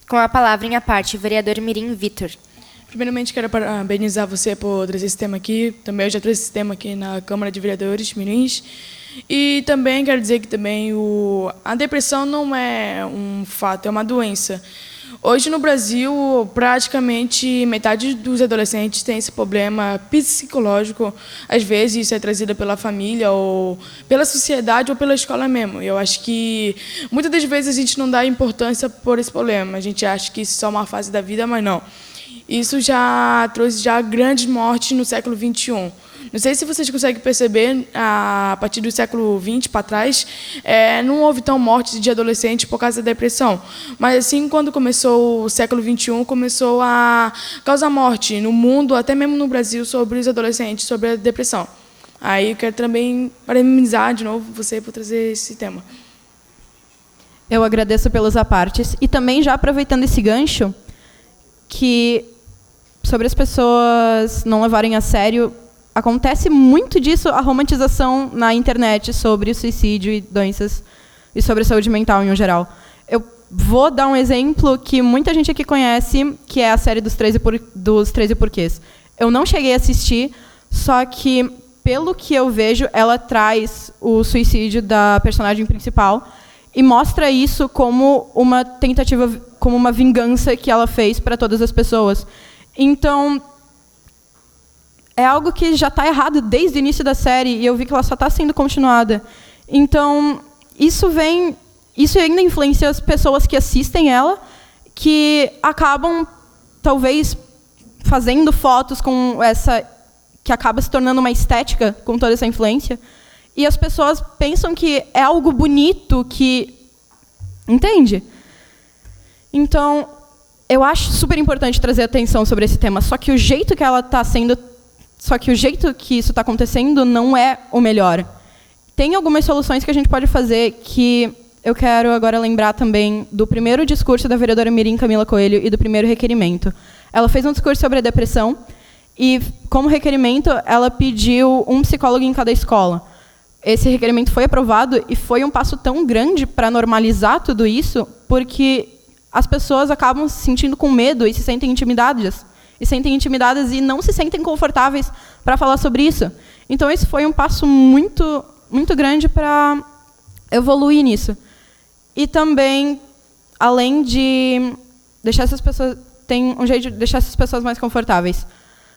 Com a palavra em a parte, o vereador Mirim Vitor. Primeiramente, quero parabenizar você por trazer esse tema aqui. Também eu já trouxe esse tema aqui na Câmara de Vereadores Mirins. E também quero dizer que também a depressão não é um fato, é uma doença. Hoje, no Brasil, praticamente metade dos adolescentes tem esse problema psicológico. Às vezes, isso é trazido pela família, ou pela sociedade, ou pela escola mesmo. Eu acho que, muitas das vezes, a gente não dá importância por esse problema. A gente acha que isso é só uma fase da vida, mas não. Isso já trouxe grandes mortes no século XXI. Não sei se vocês conseguem perceber, a partir do século XX para trás, não houve tão mortes de adolescentes por causa da depressão. Mas, assim, quando começou o século XXI, começou a causar morte no mundo, até mesmo no Brasil, sobre os adolescentes, sobre a depressão. Aí eu quero também parabenizar de novo você por trazer esse tema. Eu agradeço pelos apartes. E também, já aproveitando esse gancho, que sobre as pessoas não levarem a sério, acontece muito disso, a romantização na internet sobre o suicídio e doenças e sobre a saúde mental em geral. Eu vou dar um exemplo que muita gente aqui conhece, que é a série dos 13 Porquês. Eu não cheguei a assistir, só que, pelo que eu vejo, ela traz o suicídio da personagem principal e mostra isso como uma tentativa, como uma vingança que ela fez para todas as pessoas. Então, é algo que já está errado desde o início da série, e eu vi que ela só está sendo continuada. Então, isso ainda influencia as pessoas que assistem ela, que acabam, talvez, fazendo fotos com essa, que acaba se tornando uma estética com toda essa influência, e as pessoas pensam que é algo bonito, que... Entende? Então, eu acho super importante trazer atenção sobre esse tema, só que o jeito que ela está sendo... Só que o jeito que isso está acontecendo não é o melhor. Tem algumas soluções que a gente pode fazer, que eu quero agora lembrar também do primeiro discurso da vereadora Mirim Camila Coelho e do primeiro requerimento. Ela fez um discurso sobre a depressão e, como requerimento, ela pediu um psicólogo em cada escola. Esse requerimento foi aprovado e foi um passo tão grande para normalizar tudo isso, porque as pessoas acabam se sentindo com medo e se sentem intimidadas. E não se sentem confortáveis para falar sobre isso. Então, esse foi um passo muito, muito grande para evoluir nisso. E também, além de deixar essas pessoas... Tem um jeito de deixar essas pessoas mais confortáveis.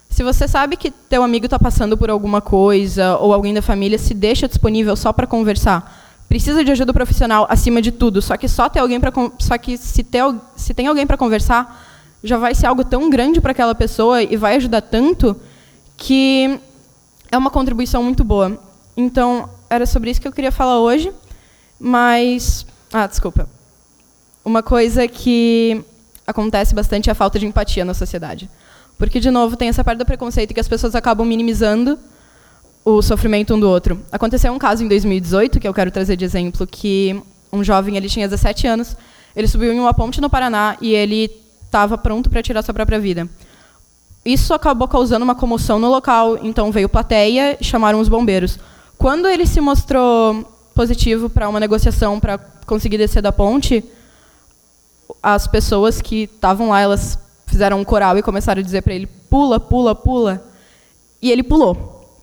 Se você sabe que teu amigo está passando por alguma coisa, ou alguém da família, se deixa disponível só para conversar. Precisa de ajuda profissional acima de tudo. Só que se tem alguém para conversar, já vai ser algo tão grande para aquela pessoa e vai ajudar tanto que é uma contribuição muito boa. Então, era sobre isso que eu queria falar hoje. Mas... desculpa. Uma coisa que acontece bastante é a falta de empatia na sociedade. Porque, de novo, tem essa parte do preconceito que as pessoas acabam minimizando o sofrimento um do outro. Aconteceu um caso em 2018, que eu quero trazer de exemplo, que um jovem, ele tinha 17 anos, ele subiu em uma ponte no Paraná e ele estava pronto para tirar sua própria vida. Isso acabou causando uma comoção no local, então veio plateia e chamaram os bombeiros. Quando ele se mostrou positivo para uma negociação para conseguir descer da ponte, as pessoas que estavam lá, elas fizeram um coral e começaram a dizer para ele, pula, pula, pula. E ele pulou.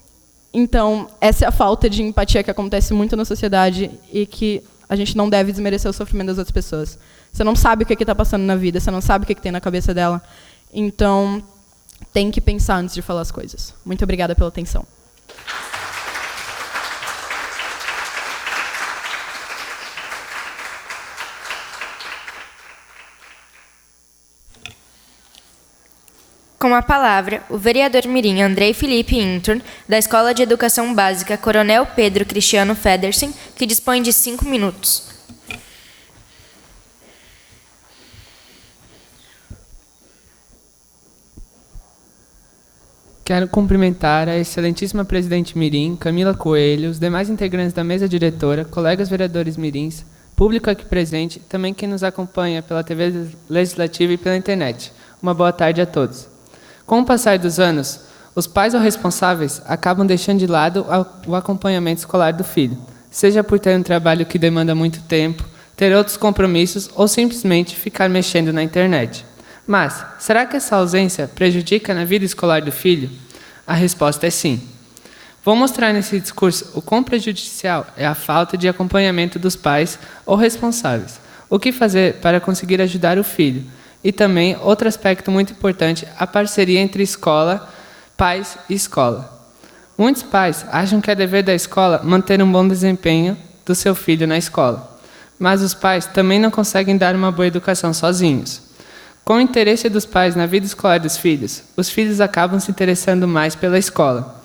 Então, essa é a falta de empatia que acontece muito na sociedade e que a gente não deve desmerecer o sofrimento das outras pessoas. Você não sabe o que está passando na vida, você não sabe o que tem na cabeça dela. Então, tem que pensar antes de falar as coisas. Muito obrigada pela atenção. Com a palavra, o vereador mirim Andrei Felipe Inturn, da Escola de Educação Básica Coronel Pedro Cristiano Federsen, que dispõe de 5 minutos. Quero cumprimentar a excelentíssima presidente mirim, Camila Coelho, os demais integrantes da mesa diretora, colegas vereadores mirins, público aqui presente, também quem nos acompanha pela TV Legislativa e pela internet. Uma boa tarde a todos. Com o passar dos anos, os pais ou responsáveis acabam deixando de lado o acompanhamento escolar do filho, seja por ter um trabalho que demanda muito tempo, ter outros compromissos ou simplesmente ficar mexendo na internet. Mas, será que essa ausência prejudica na vida escolar do filho? A resposta é sim. Vou mostrar nesse discurso o quão prejudicial é a falta de acompanhamento dos pais ou responsáveis, o que fazer para conseguir ajudar o filho, e também, outro aspecto muito importante, a parceria entre escola, pais e escola. Muitos pais acham que é dever da escola manter um bom desempenho do seu filho na escola. Mas os pais também não conseguem dar uma boa educação sozinhos. Com o interesse dos pais na vida escolar dos filhos, os filhos acabam se interessando mais pela escola,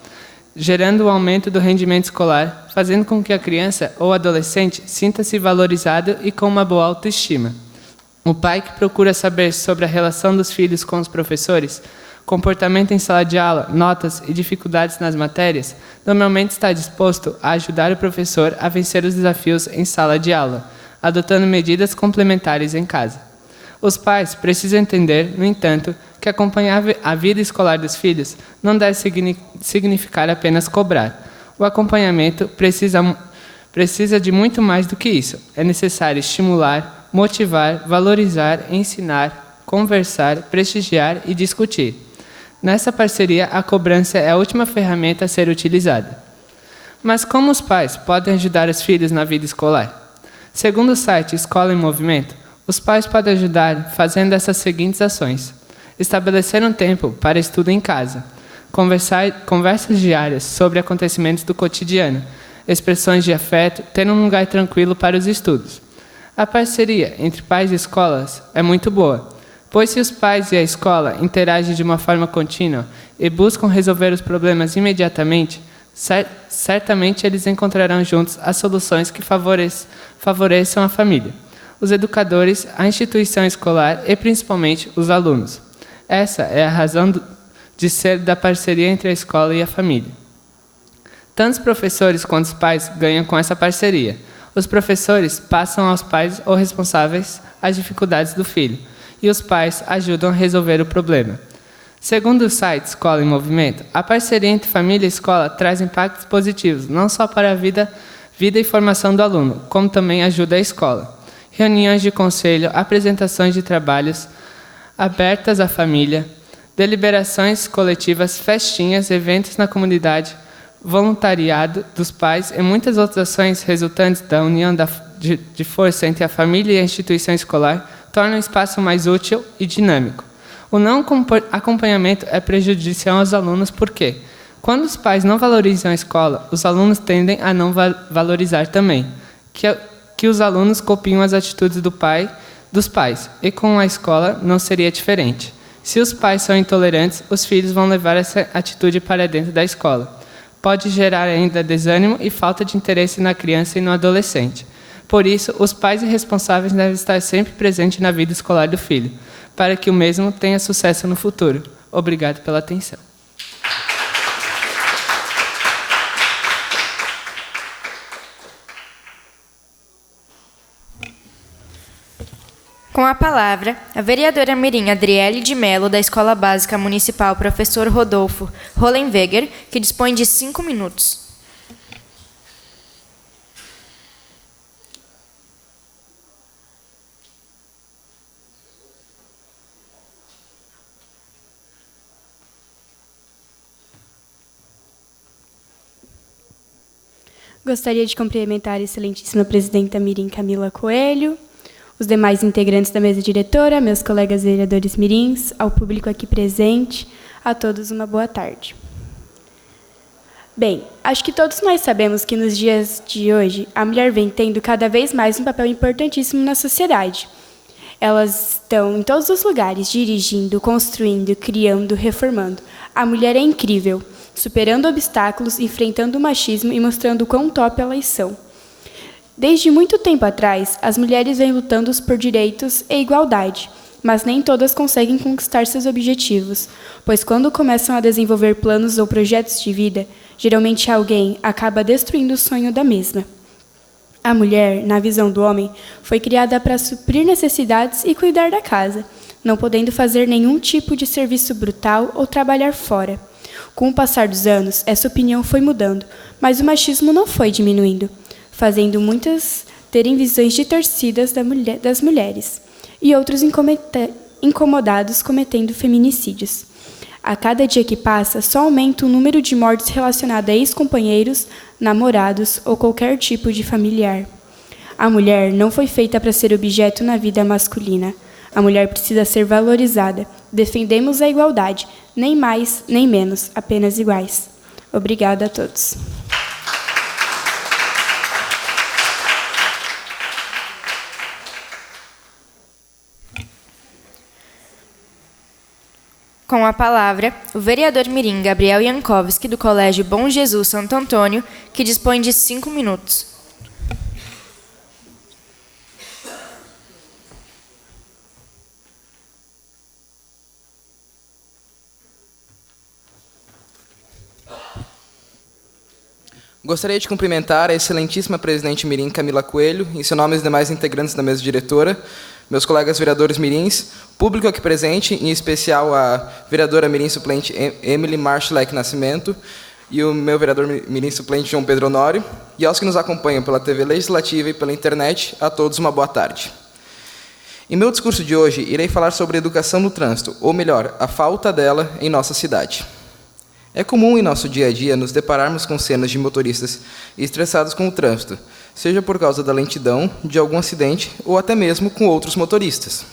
gerando o aumento do rendimento escolar, fazendo com que a criança ou adolescente sinta-se valorizado e com uma boa autoestima. O pai que procura saber sobre a relação dos filhos com os professores, comportamento em sala de aula, notas e dificuldades nas matérias, normalmente está disposto a ajudar o professor a vencer os desafios em sala de aula, adotando medidas complementares em casa. Os pais precisam entender, no entanto, que acompanhar a vida escolar dos filhos não deve significar apenas cobrar. O acompanhamento precisa de muito mais do que isso. É necessário estimular, motivar, valorizar, ensinar, conversar, prestigiar e discutir. Nessa parceria, a cobrança é a última ferramenta a ser utilizada. Mas como os pais podem ajudar os filhos na vida escolar? Segundo o site Escola em Movimento, os pais podem ajudar fazendo essas seguintes ações: estabelecer um tempo para estudo em casa, conversas diárias sobre acontecimentos do cotidiano, expressões de afeto, ter um lugar tranquilo para os estudos. A parceria entre pais e escolas é muito boa, pois se os pais e a escola interagem de uma forma contínua e buscam resolver os problemas imediatamente, certamente eles encontrarão juntos as soluções que favoreçam a família, os educadores, a instituição escolar e principalmente os alunos. Essa é a razão de ser da parceria entre a escola e a família. Tanto os professores quanto os pais ganham com essa parceria. Os professores passam aos pais ou responsáveis as dificuldades do filho, e os pais ajudam a resolver o problema. Segundo o site Escola em Movimento, a parceria entre família e escola traz impactos positivos, não só para a vida e formação do aluno, como também ajuda a escola. reuniões de conselho, apresentações de trabalhos abertas à família, deliberações coletivas, festinhas, eventos na comunidade, voluntariado dos pais e muitas outras ações resultantes da união de força entre a família e a instituição escolar tornam o espaço mais útil e dinâmico. O não acompanhamento é prejudicial aos alunos porque, quando os pais não valorizam a escola, os alunos tendem a não valorizar também, que os alunos copiam as atitudes dos pais, e com a escola não seria diferente. Se os pais são intolerantes, os filhos vão levar essa atitude para dentro da escola. Pode gerar ainda desânimo e falta de interesse na criança e no adolescente. Por isso, os pais e responsáveis devem estar sempre presentes na vida escolar do filho, para que o mesmo tenha sucesso no futuro. Obrigado pela atenção. Com a palavra, a vereadora mirim Adriele de Mello, da Escola Básica Municipal Professor Rodolfo Hollenweger, que dispõe de 5 minutos. Gostaria de cumprimentar a excelentíssima presidenta mirim Camila Coelho, os demais integrantes da mesa diretora, meus colegas vereadores mirins, ao público aqui presente, a todos uma boa tarde. Bem, acho que todos nós sabemos que nos dias de hoje, a mulher vem tendo cada vez mais um papel importantíssimo na sociedade. Elas estão em todos os lugares, dirigindo, construindo, criando, reformando. A mulher é incrível, superando obstáculos, enfrentando o machismo e mostrando o quão top elas são. Desde muito tempo atrás, as mulheres vêm lutando por direitos e igualdade, mas nem todas conseguem conquistar seus objetivos, pois quando começam a desenvolver planos ou projetos de vida, geralmente alguém acaba destruindo o sonho da mesma. A mulher, na visão do homem, foi criada para suprir necessidades e cuidar da casa, não podendo fazer nenhum tipo de serviço brutal ou trabalhar fora. Com o passar dos anos, essa opinião foi mudando, mas o machismo não foi diminuindo, fazendo muitas terem visões distorcidas das mulheres, e outros incomodados cometendo feminicídios. A cada dia que passa, só aumenta o número de mortes relacionadas a ex-companheiros, namorados ou qualquer tipo de familiar. A mulher não foi feita para ser objeto na vida masculina. A mulher precisa ser valorizada. Defendemos a igualdade, nem mais, nem menos, apenas iguais. Obrigada a todos. Com a palavra, o vereador mirim Gabriel Jankowski, do Colégio Bom Jesus Santo Antônio, que dispõe de 5 minutos. Gostaria de cumprimentar a excelentíssima presidente mirim Camila Coelho, em seu nome e os demais integrantes da mesa diretora, meus colegas vereadores mirins, público aqui presente, em especial a vereadora mirim suplente Emily Marschleck Nascimento e o meu vereador mirim suplente João Pedro Honório, e aos que nos acompanham pela TV Legislativa e pela internet, a todos uma boa tarde. Em meu discurso de hoje, irei falar sobre educação no trânsito, ou melhor, a falta dela em nossa cidade. É comum em nosso dia a dia nos depararmos com cenas de motoristas estressados com o trânsito, seja por causa da lentidão, de algum acidente ou até mesmo com outros motoristas.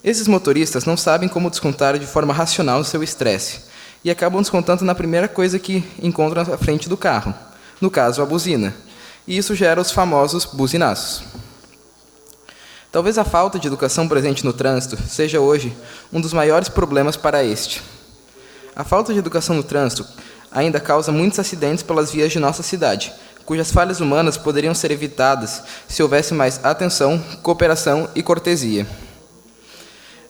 Esses motoristas não sabem como descontar de forma racional o seu estresse e acabam descontando na primeira coisa que encontram à frente do carro, no caso, a buzina, e isso gera os famosos buzinaços. Talvez a falta de educação presente no trânsito seja hoje um dos maiores problemas para este. A falta de educação no trânsito ainda causa muitos acidentes pelas vias de nossa cidade, cujas falhas humanas poderiam ser evitadas se houvesse mais atenção, cooperação e cortesia.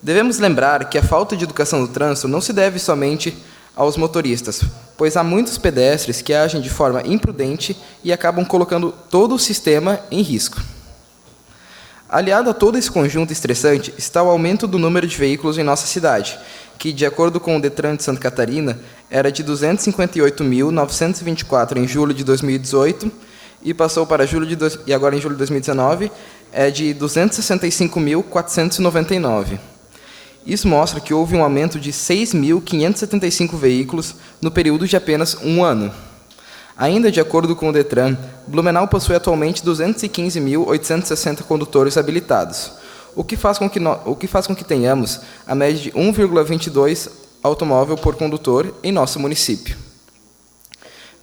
Devemos lembrar que a falta de educação no trânsito não se deve somente aos motoristas, pois há muitos pedestres que agem de forma imprudente e acabam colocando todo o sistema em risco. Aliado a todo esse conjunto estressante está o aumento do número de veículos em nossa cidade, que, de acordo com o Detran de Santa Catarina, era de 258.924 em julho de 2018 e passou para e agora em julho de 2019 é de 265.499. Isso mostra que houve um aumento de 6.575 veículos no período de apenas um ano. Ainda de acordo com o Detran, Blumenau possui atualmente 215.860 condutores habilitados, o que faz com que tenhamos a média de 1,22 automóvel por condutor em nosso município.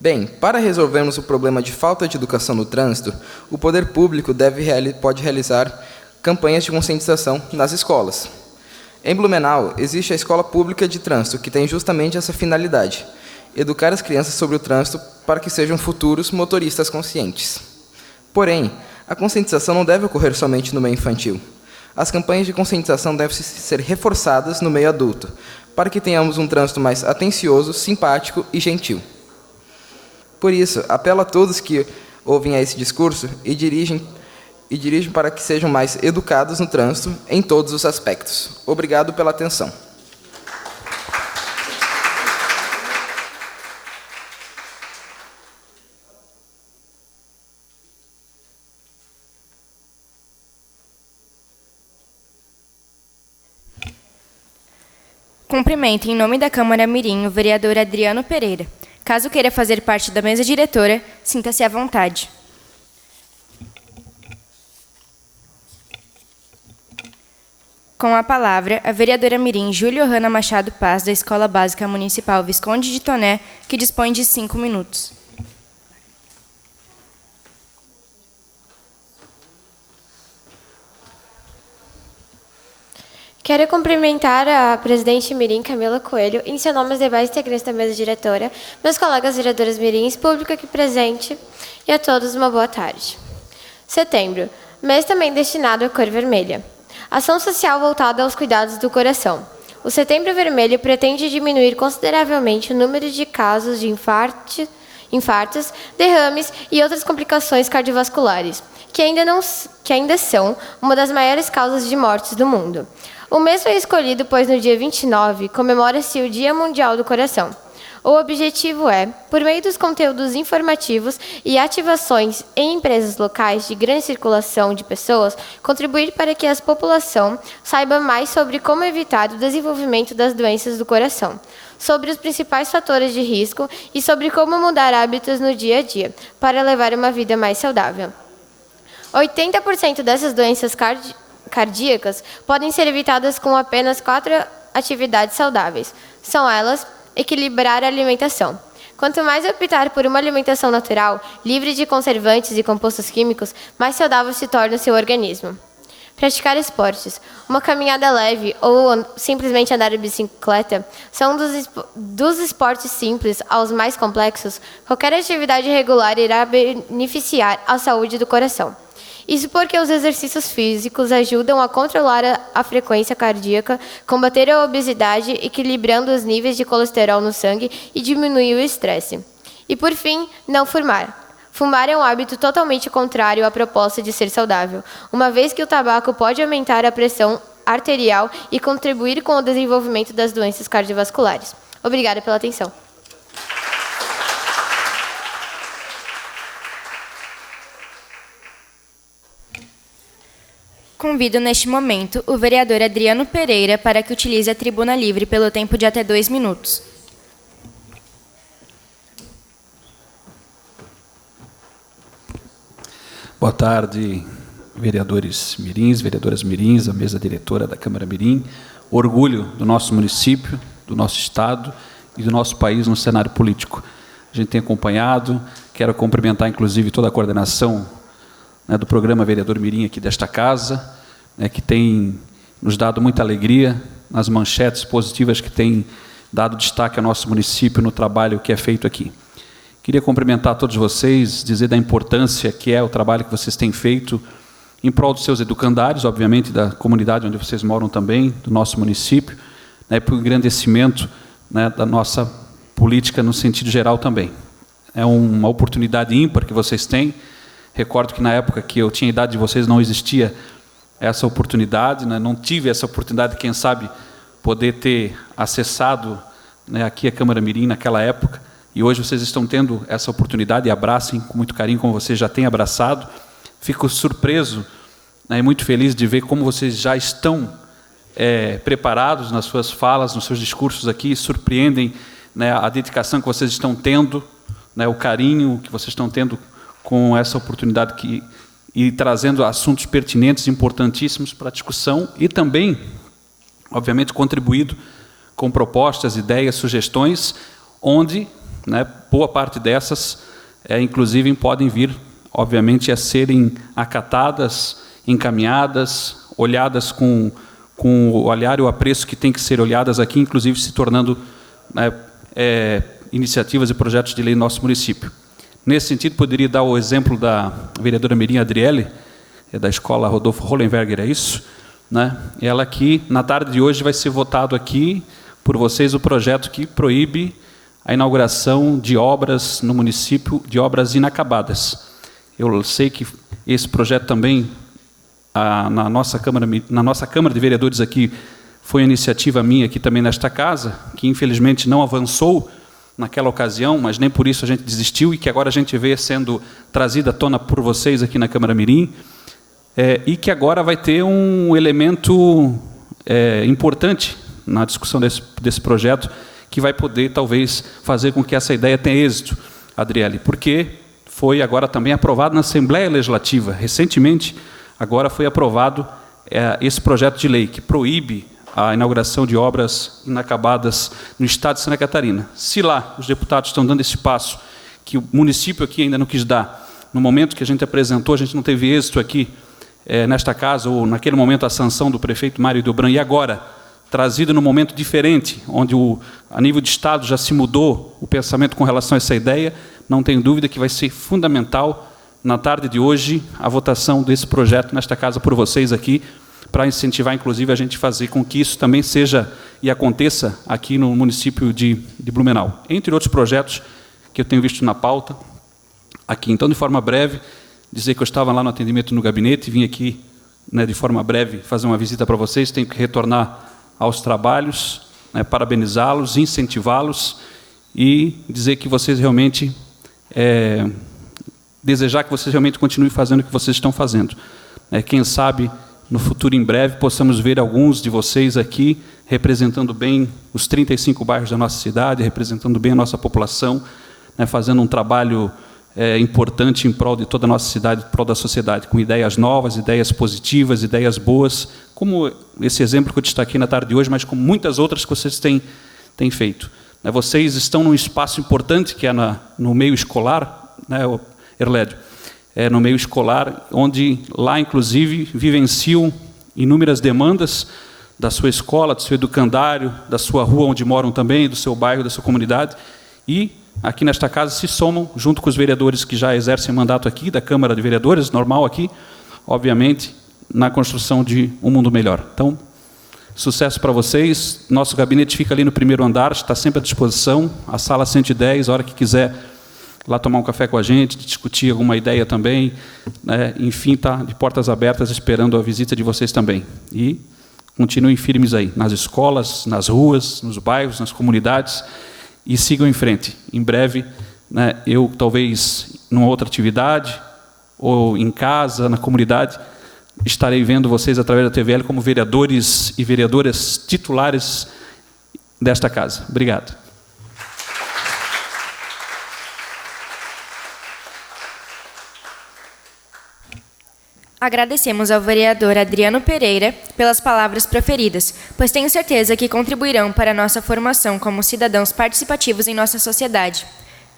Bem, para resolvermos o problema de falta de educação no trânsito, o poder público pode realizar campanhas de conscientização nas escolas. Em Blumenau, existe a Escola Pública de Trânsito, que tem justamente essa finalidade: educar as crianças sobre o trânsito para que sejam futuros motoristas conscientes. Porém, a conscientização não deve ocorrer somente no meio infantil. As campanhas de conscientização devem ser reforçadas no meio adulto, para que tenhamos um trânsito mais atencioso, simpático e gentil. Por isso, apelo a todos que ouvem a esse discurso e dirigem para que sejam mais educados no trânsito em todos os aspectos. Obrigado pela atenção. Cumprimento, em nome da Câmara Mirim, o vereador Adriano Pereira. Caso queira fazer parte da mesa diretora, sinta-se à vontade. Com a palavra, a vereadora Mirim Júlia Ohana Machado Paz, da Escola Básica Municipal Visconde de Toné, que dispõe de 5 minutos. Quero cumprimentar a presidente Mirim, Camila Coelho, em seu nome os demais integrantes da mesa diretora, meus colegas vereadores mirins, público aqui presente, e a todos uma boa tarde. Setembro, mês também destinado à cor vermelha. Ação social voltada aos cuidados do coração. O Setembro Vermelho pretende diminuir consideravelmente o número de casos de infartos, derrames e outras complicações cardiovasculares, que ainda são uma das maiores causas de mortes do mundo. O mês foi escolhido pois no dia 29 comemora-se o Dia Mundial do Coração. O objetivo é, por meio dos conteúdos informativos e ativações em empresas locais de grande circulação de pessoas, contribuir para que a população saiba mais sobre como evitar o desenvolvimento das doenças do coração, sobre os principais fatores de risco e sobre como mudar hábitos no dia a dia, para levar uma vida mais saudável. 80% dessas doenças cardíacas podem ser evitadas com apenas 4 atividades saudáveis. São elas: equilibrar a alimentação. Quanto mais optar por uma alimentação natural, livre de conservantes e compostos químicos, mais saudável se torna o seu organismo. Praticar esportes. Uma caminhada leve ou simplesmente andar de bicicleta são dos esportes simples aos mais complexos. Qualquer atividade regular irá beneficiar a saúde do coração. Isso porque os exercícios físicos ajudam a controlar a frequência cardíaca, combater a obesidade, equilibrando os níveis de colesterol no sangue e diminuir o estresse. E, por fim, não fumar. Fumar é um hábito totalmente contrário à proposta de ser saudável, uma vez que o tabaco pode aumentar a pressão arterial e contribuir com o desenvolvimento das doenças cardiovasculares. Obrigada pela atenção. Convido neste momento o vereador Adriano Pereira para que utilize a tribuna livre pelo tempo de até 2 minutos. Boa tarde, vereadores mirins, vereadoras mirins, a mesa diretora da Câmara Mirim. Orgulho do nosso município, do nosso estado e do nosso país no cenário político. A gente tem acompanhado, quero cumprimentar inclusive toda a coordenação do programa Vereador Mirim aqui desta casa, que tem nos dado muita alegria nas manchetes positivas que tem dado destaque ao nosso município no trabalho que é feito aqui. Queria cumprimentar todos vocês, dizer da importância que é o trabalho que vocês têm feito em prol dos seus educandários, obviamente, da comunidade onde vocês moram também, do nosso município, para o engrandecimento da nossa política no sentido geral também. É uma oportunidade ímpar que vocês têm. Recordo que na época que eu tinha a idade de vocês não existia essa oportunidade, não tive essa oportunidade, quem sabe, poder ter acessado aqui a Câmara Mirim naquela época. e hoje vocês estão tendo essa oportunidade, e abracem com muito carinho, como vocês já têm abraçado. Fico surpreso, né, e muito feliz de ver como vocês já estão preparados nas suas falas, nos seus discursos aqui, surpreendem, né, a dedicação que vocês estão tendo, né, o carinho que vocês estão tendo com essa oportunidade e trazendo assuntos pertinentes, importantíssimos para a discussão, e também, obviamente, contribuído com propostas, ideias, sugestões, onde, né, boa parte dessas, inclusive, podem vir, obviamente, a serem acatadas, encaminhadas, olhadas com o olhar e o apreço que tem que ser olhadas aqui, inclusive se tornando, né, iniciativas e projetos de lei no nosso município. Nesse sentido, poderia dar o exemplo da vereadora Mirim Adriele, da escola Rodolfo Hollenberger, é isso? Né? Ela que, na tarde de hoje, vai ser votado aqui por vocês o projeto que proíbe a inauguração de obras no município, de obras inacabadas. Eu sei que esse projeto também, na nossa Câmara de Vereadores aqui, foi iniciativa minha aqui também nesta casa, que infelizmente não avançou naquela ocasião, mas nem por isso a gente desistiu, e que agora a gente vê sendo trazida à tona por vocês aqui na Câmara Mirim, e que agora vai ter um elemento importante na discussão desse projeto, que vai poder, talvez, fazer com que essa ideia tenha êxito, Adriele, porque foi agora também aprovado na Assembleia Legislativa. Recentemente, agora foi aprovado esse projeto de lei que proíbe a inauguração de obras inacabadas no estado de Santa Catarina. Se lá os deputados estão dando esse passo, que o município aqui ainda não quis dar, no momento que a gente apresentou, a gente não teve êxito aqui nesta casa, ou naquele momento a sanção do prefeito Mário Delbran, e agora, trazido num momento diferente, onde a nível de estado já se mudou o pensamento com relação a essa ideia, não tenho dúvida que vai ser fundamental, na tarde de hoje, a votação desse projeto nesta casa por vocês aqui, para incentivar, inclusive, a gente fazer com que isso também seja e aconteça aqui no município de Blumenau. Entre outros projetos que eu tenho visto na pauta aqui. Então, de forma breve, dizer que eu estava lá no atendimento no gabinete, vim aqui, né, de forma breve, fazer uma visita para vocês, tenho que retornar aos trabalhos, né, parabenizá-los, incentivá-los e dizer que vocês realmente, desejar que vocês realmente continuem fazendo o que vocês estão fazendo. Quem sabe, no futuro, em breve, possamos ver alguns de vocês aqui representando bem os 35 bairros da nossa cidade, representando bem a nossa população, né, fazendo um trabalho importante em prol de toda a nossa cidade, em prol da sociedade, com ideias novas, ideias positivas, ideias boas, como esse exemplo que eu destaquei na tarde de hoje, mas como muitas outras que vocês têm feito. Vocês estão num espaço importante, que é no meio escolar, né, Erlédio? No meio escolar, onde lá, inclusive, vivenciam inúmeras demandas da sua escola, do seu educandário, da sua rua onde moram também, do seu bairro, da sua comunidade, e aqui nesta casa se somam, junto com os vereadores que já exercem mandato aqui, da Câmara de Vereadores, normal aqui, obviamente, na construção de um mundo melhor. Então, sucesso para vocês. Nosso gabinete fica ali no primeiro andar, está sempre à disposição, a sala 110, a hora que quiser lá tomar um café com a gente, discutir alguma ideia também, né? Enfim, está de portas abertas esperando a visita de vocês também. E continuem firmes aí, nas escolas, nas ruas, nos bairros, nas comunidades, e sigam em frente. Em breve, né, eu talvez numa outra atividade, ou em casa, na comunidade, estarei vendo vocês através da TVL como vereadores e vereadoras titulares desta casa. Obrigado. Agradecemos ao vereador Adriano Pereira pelas palavras proferidas, pois tenho certeza que contribuirão para a nossa formação como cidadãos participativos em nossa sociedade.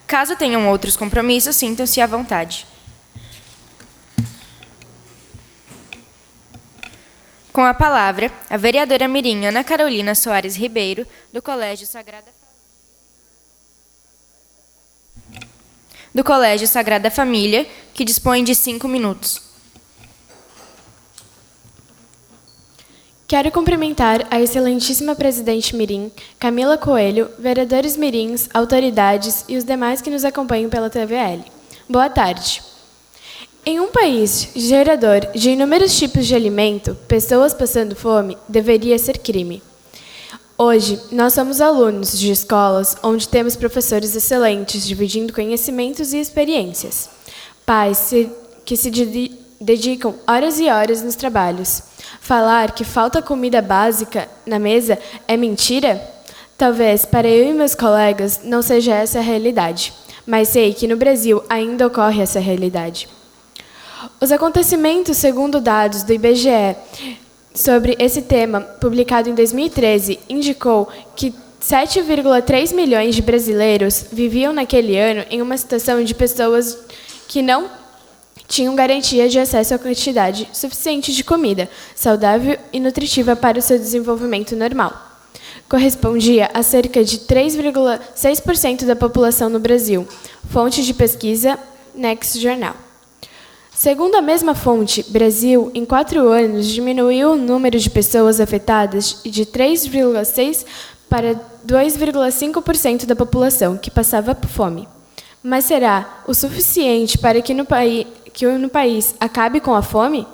Caso tenham outros compromissos, sintam-se à vontade. Com a palavra, a vereadora mirim Ana Carolina Soares Ribeiro, do Colégio Sagrada Família, que dispõe de 5 minutos. Quero cumprimentar a excelentíssima presidente mirim, Camila Coelho, vereadores mirins, autoridades e os demais que nos acompanham pela TVL. Boa tarde. Em um país gerador de inúmeros tipos de alimento, pessoas passando fome deveria ser crime. Hoje, nós somos alunos de escolas onde temos professores excelentes, dividindo conhecimentos e experiências. Pais que se dedicam horas e horas nos trabalhos. Falar que falta comida básica na mesa é mentira? Talvez para eu e meus colegas não seja essa a realidade, mas sei que no Brasil ainda ocorre essa realidade. Os acontecimentos, segundo dados do IBGE sobre esse tema, publicado em 2013, indicou que 7,3 milhões de brasileiros viviam naquele ano em uma situação de pessoas que não tinham garantia de acesso à quantidade suficiente de comida, saudável e nutritiva para o seu desenvolvimento normal. Correspondia a cerca de 3,6% da população no Brasil, fonte de pesquisa Next Jornal. Segundo a mesma fonte, Brasil, em 4 anos, diminuiu o número de pessoas afetadas de 3,6% para 2,5% da população que passava por fome. Mas será o suficiente para que no país acabe com a fome?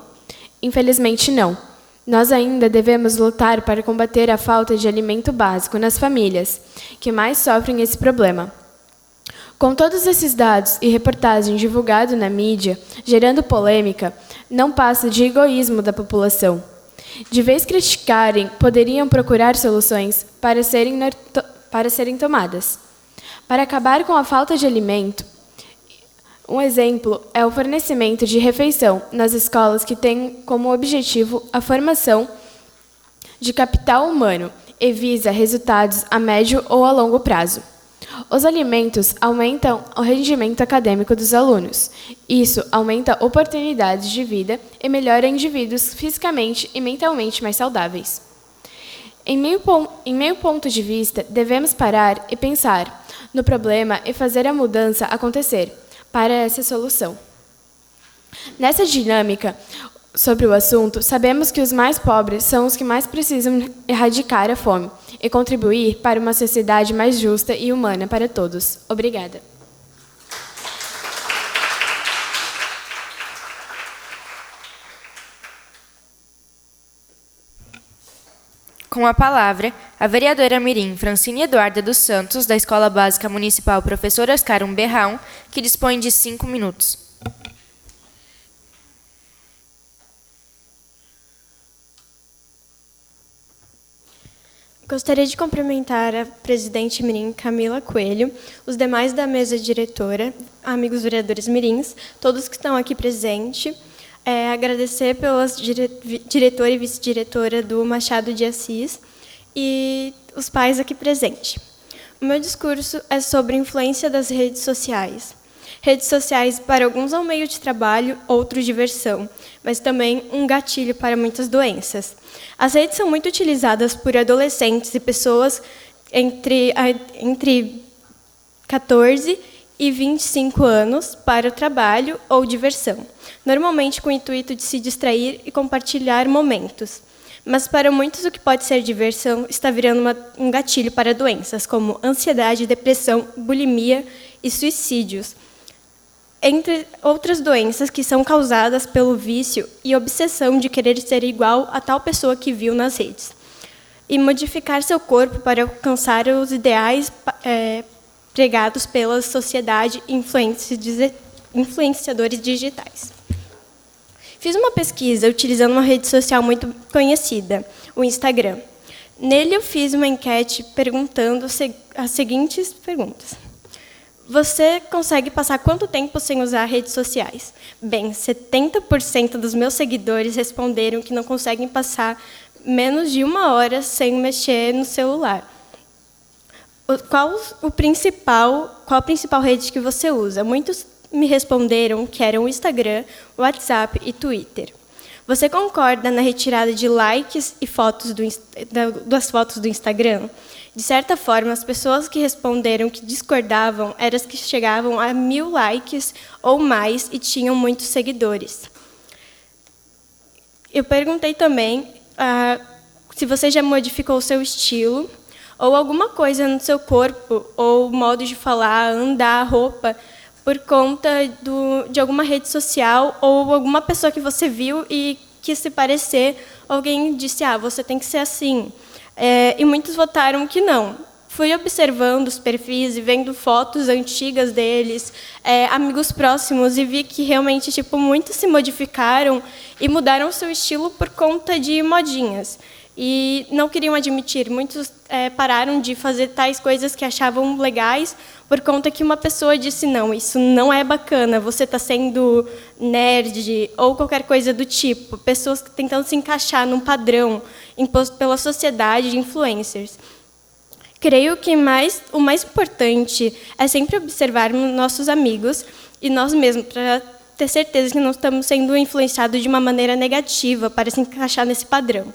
Infelizmente, não. Nós ainda devemos lutar para combater a falta de alimento básico nas famílias que mais sofrem esse problema. Com todos esses dados e reportagens divulgados na mídia, gerando polêmica, não passa de egoísmo da população. De vez criticarem, poderiam procurar soluções para serem tomadas. Para acabar com a falta de alimento, um exemplo é o fornecimento de refeição nas escolas que têm como objetivo a formação de capital humano e visa resultados a médio ou a longo prazo. Os alimentos aumentam o rendimento acadêmico dos alunos. Isso aumenta oportunidades de vida e melhora indivíduos fisicamente e mentalmente mais saudáveis. Em meu ponto de vista, devemos parar e pensar no problema e fazer a mudança acontecer para essa solução. Nessa dinâmica sobre o assunto, sabemos que os mais pobres são os que mais precisam erradicar a fome e contribuir para uma sociedade mais justa e humana para todos. Obrigada. Com a palavra, a vereadora mirim Francine Eduarda dos Santos, da Escola Básica Municipal Professor Oscar Umberraum, que dispõe de 5 minutos. Gostaria de cumprimentar a presidente mirim Camila Coelho, os demais da mesa diretora, amigos vereadores mirins, todos que estão aqui presentes. Agradecer pelas diretora e vice-diretora do Machado de Assis e os pais aqui presentes. O meu discurso é sobre a influência das redes sociais. Redes sociais, para alguns, é um meio de trabalho, outros, diversão, mas também um gatilho para muitas doenças. As redes são muito utilizadas por adolescentes e pessoas entre 14 e 25 anos para o trabalho ou diversão, normalmente com o intuito de se distrair e compartilhar momentos. Mas para muitos o que pode ser diversão está virando um gatilho para doenças como ansiedade, depressão, bulimia e suicídios, entre outras doenças que são causadas pelo vício e obsessão de querer ser igual a tal pessoa que viu nas redes, e modificar seu corpo para alcançar os ideais pregados pela sociedade e influenciadores digitais. Fiz uma pesquisa utilizando uma rede social muito conhecida, o Instagram. Nele eu fiz uma enquete perguntando as seguintes perguntas. Você consegue passar quanto tempo sem usar redes sociais? Bem, 70% dos meus seguidores responderam que não conseguem passar menos de 1 hora sem mexer no celular. Qual a principal rede que você usa? Muitos me responderam que eram o Instagram, o WhatsApp e Twitter. Você concorda na retirada de likes e das fotos do Instagram? De certa forma, as pessoas que responderam que discordavam eram as que chegavam a 1000 likes ou mais e tinham muitos seguidores. Eu perguntei também se você já modificou o seu estilo ou alguma coisa no seu corpo, ou modo de falar, andar, roupa, por conta de alguma rede social ou alguma pessoa que você viu e quis se parecer, alguém disse, você tem que ser assim. e muitos votaram que não. Fui observando os perfis e vendo fotos antigas deles, amigos próximos, e vi que realmente muitos se modificaram e mudaram seu estilo por conta de modinhas. E não queriam admitir. Muitos pararam de fazer tais coisas que achavam legais por conta que uma pessoa disse: não, isso não é bacana, você está sendo nerd ou qualquer coisa do tipo. Pessoas tentando se encaixar num padrão imposto pela sociedade de influencers. Creio que o mais importante é sempre observarmos nossos amigos e nós mesmos, para ter certeza que não estamos sendo influenciados de uma maneira negativa para se encaixar nesse padrão.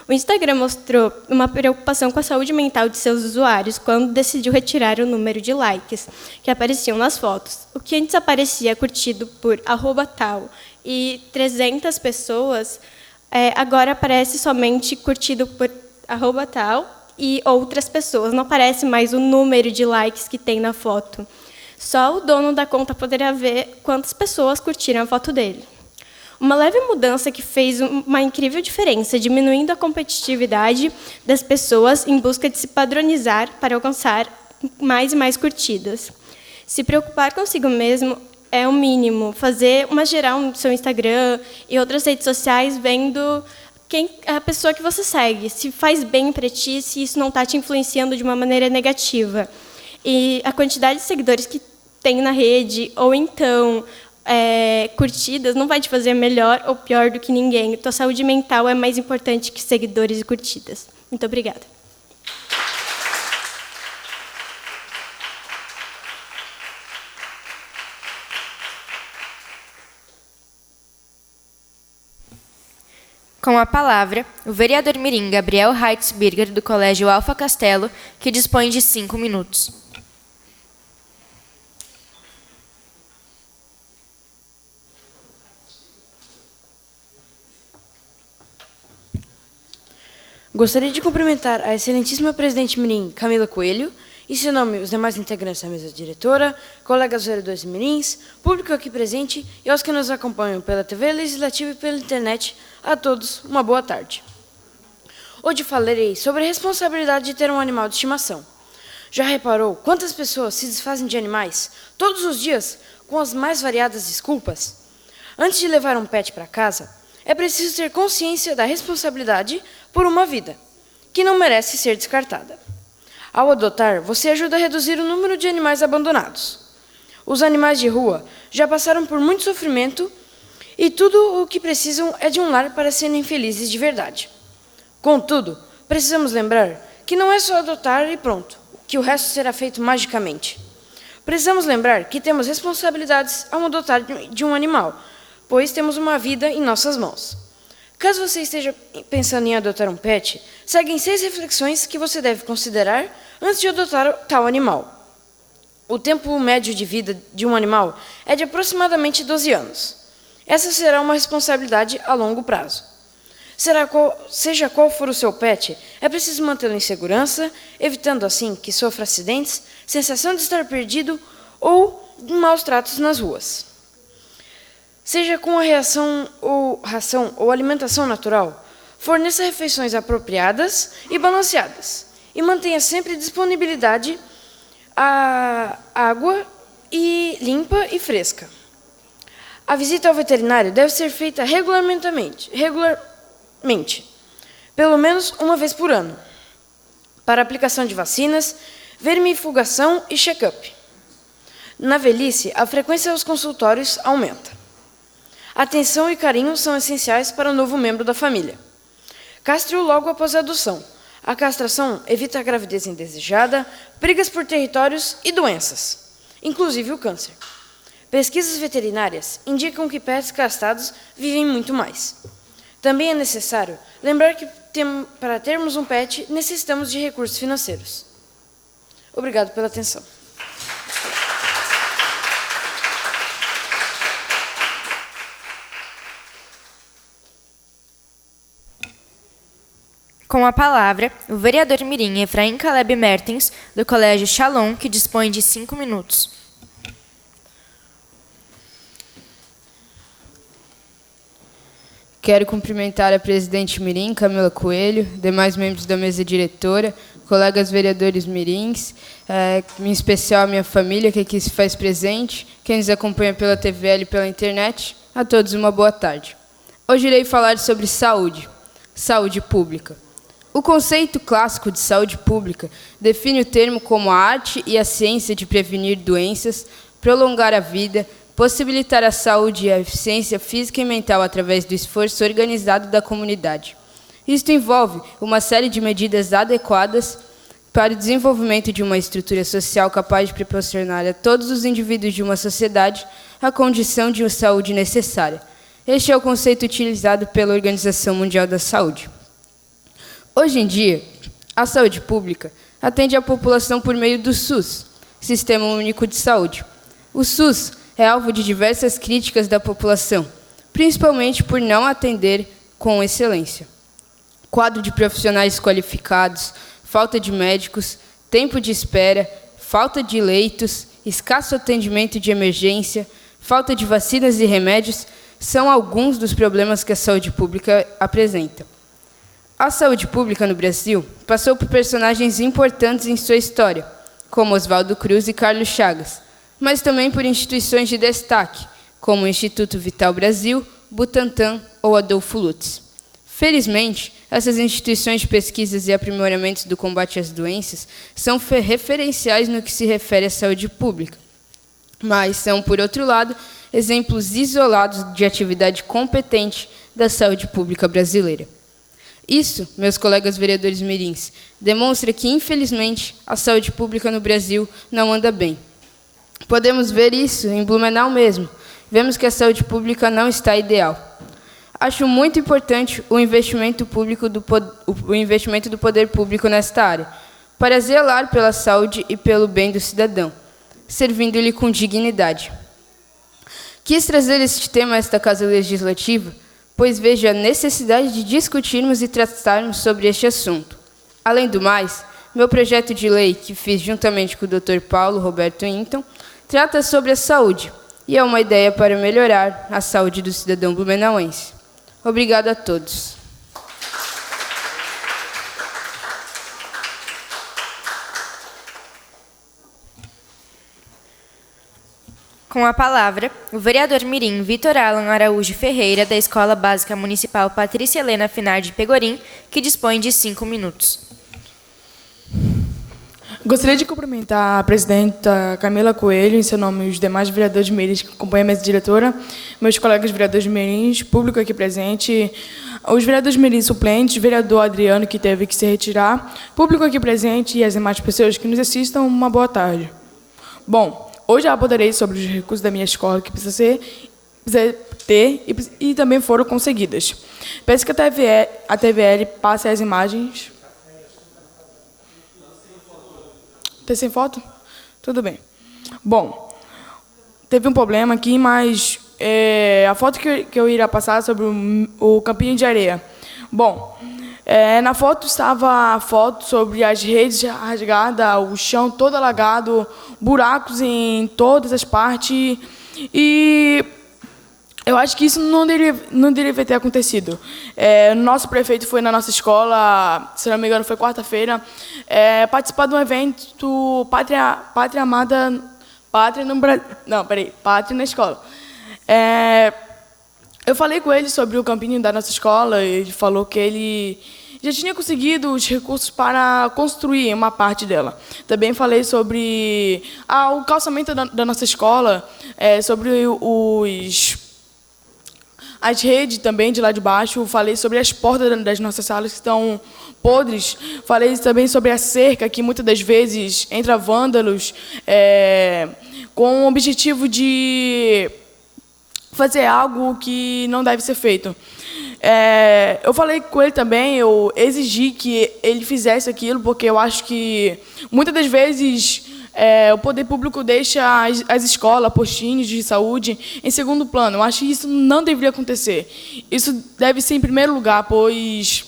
O Instagram mostrou uma preocupação com a saúde mental de seus usuários quando decidiu retirar o número de likes que apareciam nas fotos. O que antes aparecia curtido por @tal e 300 pessoas, agora aparece somente curtido por @tal e outras pessoas. Não aparece mais o número de likes que tem na foto. Só o dono da conta poderá ver quantas pessoas curtiram a foto dele. Uma leve mudança que fez uma incrível diferença, diminuindo a competitividade das pessoas em busca de se padronizar para alcançar mais e mais curtidas. Se preocupar consigo mesmo é o mínimo. Fazer uma geral no seu Instagram e outras redes sociais, vendo quem é a pessoa que você segue, se faz bem para ti, se isso não está te influenciando de uma maneira negativa. E a quantidade de seguidores que tem na rede, ou então curtidas, não vai te fazer melhor ou pior do que ninguém. Tua saúde mental é mais importante que seguidores e curtidas. Muito obrigada. Com a palavra, o vereador mirim Gabriel Heitzberger, do Colégio Alfa Castelo, que dispõe de 5 minutos. Gostaria de cumprimentar a excelentíssima presidente mirim, Camila Coelho, em seu nome os demais integrantes da mesa diretora, colegas vereadores mirins, público aqui presente e aos que nos acompanham pela TV Legislativa e pela internet, a todos uma boa tarde. Hoje falarei sobre a responsabilidade de ter um animal de estimação. Já reparou quantas pessoas se desfazem de animais todos os dias com as mais variadas desculpas? Antes de levar um pet para casa, é preciso ter consciência da responsabilidade por uma vida, que não merece ser descartada. Ao adotar, você ajuda a reduzir o número de animais abandonados. Os animais de rua já passaram por muito sofrimento e tudo o que precisam é de um lar para serem felizes de verdade. Contudo, precisamos lembrar que não é só adotar e pronto, que o resto será feito magicamente. Precisamos lembrar que temos responsabilidades ao adotar de um animal, pois temos uma vida em nossas mãos. Caso você esteja pensando em adotar um pet, seguem 6 reflexões que você deve considerar antes de adotar tal animal. O tempo médio de vida de um animal é de aproximadamente 12 anos. Essa será uma responsabilidade a longo prazo. Seja qual for o seu pet, é preciso mantê-lo em segurança, evitando assim que sofra acidentes, sensação de estar perdido ou maus tratos nas ruas. Seja com a ração ou alimentação natural, forneça refeições apropriadas e balanceadas e mantenha sempre disponibilidade a água limpa e fresca. A visita ao veterinário deve ser feita regularmente, pelo menos uma vez por ano, para aplicação de vacinas, vermifugação e check-up. Na velhice, a frequência aos consultórios aumenta. Atenção e carinho são essenciais para o novo membro da família. Castre-o logo após a adoção. A castração evita a gravidez indesejada, brigas por territórios e doenças, inclusive o câncer. Pesquisas veterinárias indicam que pets castrados vivem muito mais. Também é necessário lembrar que para termos um pet necessitamos de recursos financeiros. Obrigado pela atenção. Com a palavra, o vereador mirim Efraim Caleb Mertens, do Colégio Shalom, que dispõe de 5 minutos. Quero cumprimentar a presidente mirim, Camila Coelho, demais membros da mesa diretora, colegas vereadores mirins, em especial a minha família, que aqui se faz presente, quem nos acompanha pela TVL e pela internet, a todos uma boa tarde. Hoje irei falar sobre saúde, saúde pública. O conceito clássico de saúde pública define o termo como a arte e a ciência de prevenir doenças, prolongar a vida, possibilitar a saúde e a eficiência física e mental através do esforço organizado da comunidade. Isto envolve uma série de medidas adequadas para o desenvolvimento de uma estrutura social capaz de proporcionar a todos os indivíduos de uma sociedade a condição de saúde necessária. Este é o conceito utilizado pela Organização Mundial da Saúde. Hoje em dia, a saúde pública atende a população por meio do SUS, Sistema Único de Saúde. O SUS é alvo de diversas críticas da população, principalmente por não atender com excelência. Quadro de profissionais qualificados, falta de médicos, tempo de espera, falta de leitos, escasso atendimento de emergência, falta de vacinas e remédios são alguns dos problemas que a saúde pública apresenta. A saúde pública no Brasil passou por personagens importantes em sua história, como Oswaldo Cruz e Carlos Chagas, mas também por instituições de destaque, como o Instituto Vital Brasil, Butantan ou Adolfo Lutz. Felizmente, essas instituições de pesquisas e aprimoramentos do combate às doenças são referenciais no que se refere à saúde pública, mas são, por outro lado, exemplos isolados de atividade competente da saúde pública brasileira. Isso, meus colegas vereadores mirins, demonstra que, infelizmente, a saúde pública no Brasil não anda bem. Podemos ver isso em Blumenau mesmo. Vemos que a saúde pública não está ideal. Acho muito importante o investimento do poder público nesta área, para zelar pela saúde e pelo bem do cidadão, servindo-lhe com dignidade. Quis trazer este tema a esta Casa Legislativa, pois vejo a necessidade de discutirmos e tratarmos sobre este assunto. Além do mais, meu projeto de lei, que fiz juntamente com o Dr. Paulo Roberto Hinton, trata sobre a saúde, e é uma ideia para melhorar a saúde do cidadão blumenauense. Obrigado a todos. Com a palavra, o vereador mirim Vitor Alan Araújo Ferreira, da Escola Básica Municipal Patrícia Helena Finar de Pegorim, que dispõe de 5 minutos. Gostaria de cumprimentar a presidenta Camila Coelho, em seu nome, os demais vereadores mirins que acompanham a mesa diretora, meus colegas vereadores mirins, público aqui presente, os vereadores mirins suplentes, vereador Adriano, que teve que se retirar, público aqui presente e as demais pessoas que nos assistam, uma boa tarde. Bom, hoje eu abordarei sobre os recursos da minha escola que precisa ter e também foram conseguidas. Peço que a TVL passe as imagens. Tem sem foto? Tudo bem. Bom, teve um problema aqui, mas a foto que eu iria passar sobre o campinho de areia. Bom, na foto estava a foto sobre as redes rasgadas, o chão todo alagado, buracos em todas as partes. E eu acho que isso não deveria ter acontecido. Nosso prefeito foi na nossa escola, se não me engano, foi quarta-feira, participar de um evento Pátria Amada, Pátria na escola. Eu falei com ele sobre o campinho da nossa escola, e ele falou que ele já tinha conseguido os recursos para construir uma parte dela. Também falei sobre o calçamento da nossa escola, sobre as redes também de lá de baixo. Falei sobre as portas das nossas salas que estão podres. Falei também sobre a cerca, que muitas das vezes entra vândalos com o objetivo de fazer algo que não deve ser feito. Eu falei com ele também, eu exigi que ele fizesse aquilo, porque eu acho que muitas das vezes o poder público deixa as escolas, postinhos de saúde em segundo plano. Eu acho que isso não deveria acontecer. Isso deve ser em primeiro lugar, pois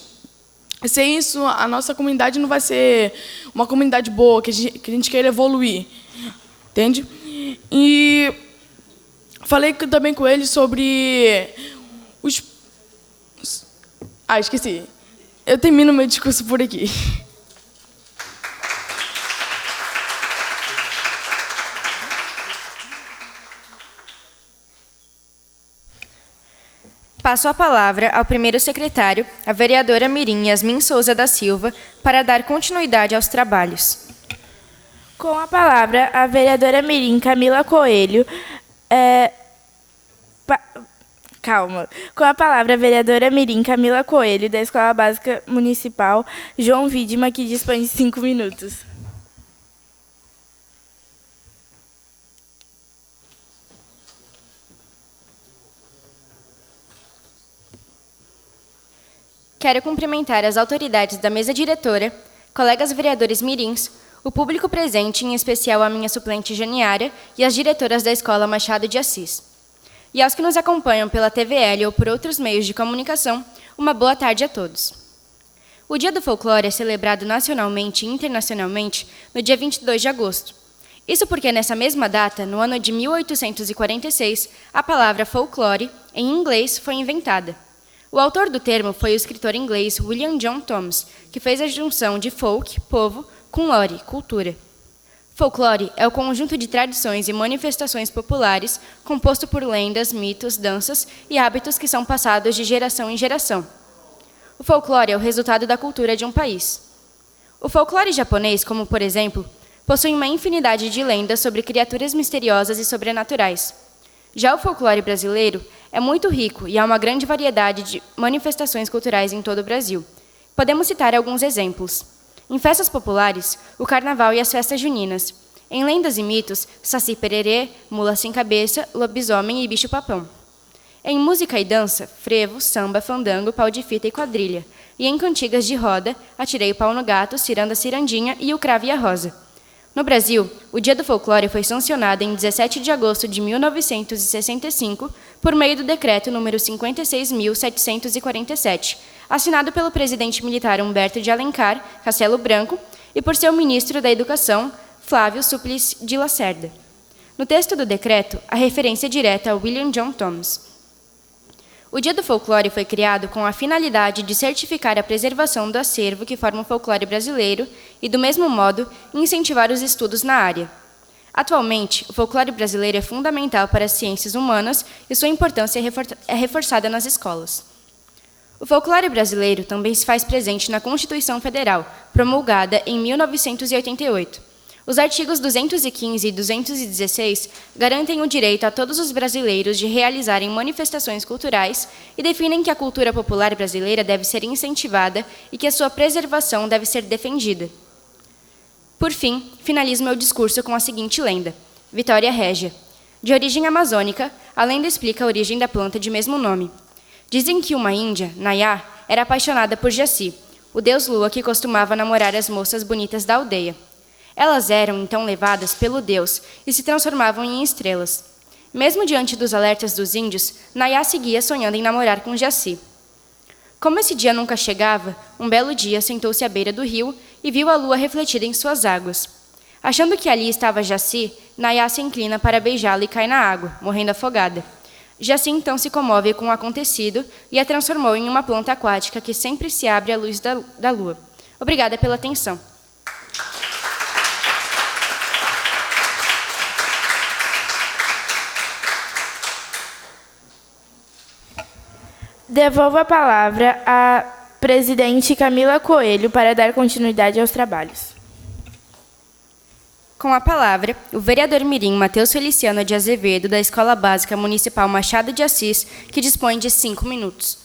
sem isso a nossa comunidade não vai ser uma comunidade boa, que a gente queira evoluir. Entende? E falei também com ele sobre Esqueci. Eu termino meu discurso por aqui. Passo a palavra ao primeiro secretário, a vereadora Mirim Yasmin Souza da Silva, para dar continuidade aos trabalhos. Com a palavra, a vereadora Mirim Camila Coelho. Com a palavra, a vereadora Mirim Camila Coelho, da Escola Básica Municipal João Widma, que dispõe de 5 minutos. Quero cumprimentar as autoridades da mesa diretora, colegas vereadores mirins, o público presente, em especial a minha suplente Janiara e as diretoras da Escola Machado de Assis. E aos que nos acompanham pela TVL ou por outros meios de comunicação, uma boa tarde a todos. O Dia do Folclore é celebrado nacionalmente e internacionalmente no dia 22 de agosto. Isso porque nessa mesma data, no ano de 1846, a palavra folclore, em inglês, foi inventada. O autor do termo foi o escritor inglês William John Thomas, que fez a junção de folk, povo, com lore, cultura. Folclore é o conjunto de tradições e manifestações populares composto por lendas, mitos, danças e hábitos que são passados de geração em geração. O folclore é o resultado da cultura de um país. O folclore japonês, como por exemplo, possui uma infinidade de lendas sobre criaturas misteriosas e sobrenaturais. Já o folclore brasileiro é muito rico e há uma grande variedade de manifestações culturais em todo o Brasil. Podemos citar alguns exemplos. Em festas populares, o carnaval e as festas juninas. Em lendas e mitos, Saci Pererê, Mula Sem Cabeça, Lobisomem e Bicho-Papão. Em música e dança, frevo, samba, fandango, pau de fita e quadrilha. E em cantigas de roda, Atirei o Pau no Gato, Ciranda Cirandinha e o Cravo e a Rosa. No Brasil, o Dia do Folclore foi sancionado em 17 de agosto de 1965 por meio do Decreto número 56.747, assinado pelo presidente militar Humberto de Alencar Castelo Branco e por seu ministro da Educação, Flávio Súplice de Lacerda. No texto do decreto, a referência é direta a William John Thomas. O Dia do Folclore foi criado com a finalidade de certificar a preservação do acervo que forma o folclore brasileiro e, do mesmo modo, incentivar os estudos na área. Atualmente, o folclore brasileiro é fundamental para as ciências humanas e sua importância é reforçada nas escolas. O folclore brasileiro também se faz presente na Constituição Federal, promulgada em 1988. Os artigos 215 e 216 garantem o direito a todos os brasileiros de realizarem manifestações culturais e definem que a cultura popular brasileira deve ser incentivada e que a sua preservação deve ser defendida. Por fim, finalizo meu discurso com a seguinte lenda: Vitória Régia. De origem amazônica, a lenda explica a origem da planta de mesmo nome. Dizem que uma índia, Nayá, era apaixonada por Jaci, o deus lua que costumava namorar as moças bonitas da aldeia. Elas eram, então, levadas pelo deus e se transformavam em estrelas. Mesmo diante dos alertas dos índios, Nayá seguia sonhando em namorar com Jaci. Como esse dia nunca chegava, um belo dia sentou-se à beira do rio e viu a lua refletida em suas águas. Achando que ali estava Jaci, Nayá se inclina para beijá-lo e cai na água, morrendo afogada. Jaci então se comove com o acontecido e a transformou em uma planta aquática que sempre se abre à luz da lua. Obrigada pela atenção. Devolvo a palavra à presidente Camila Coelho para dar continuidade aos trabalhos. Com a palavra, o vereador mirim Matheus Feliciano de Azevedo, da Escola Básica Municipal Machado de Assis, que dispõe de 5 minutos.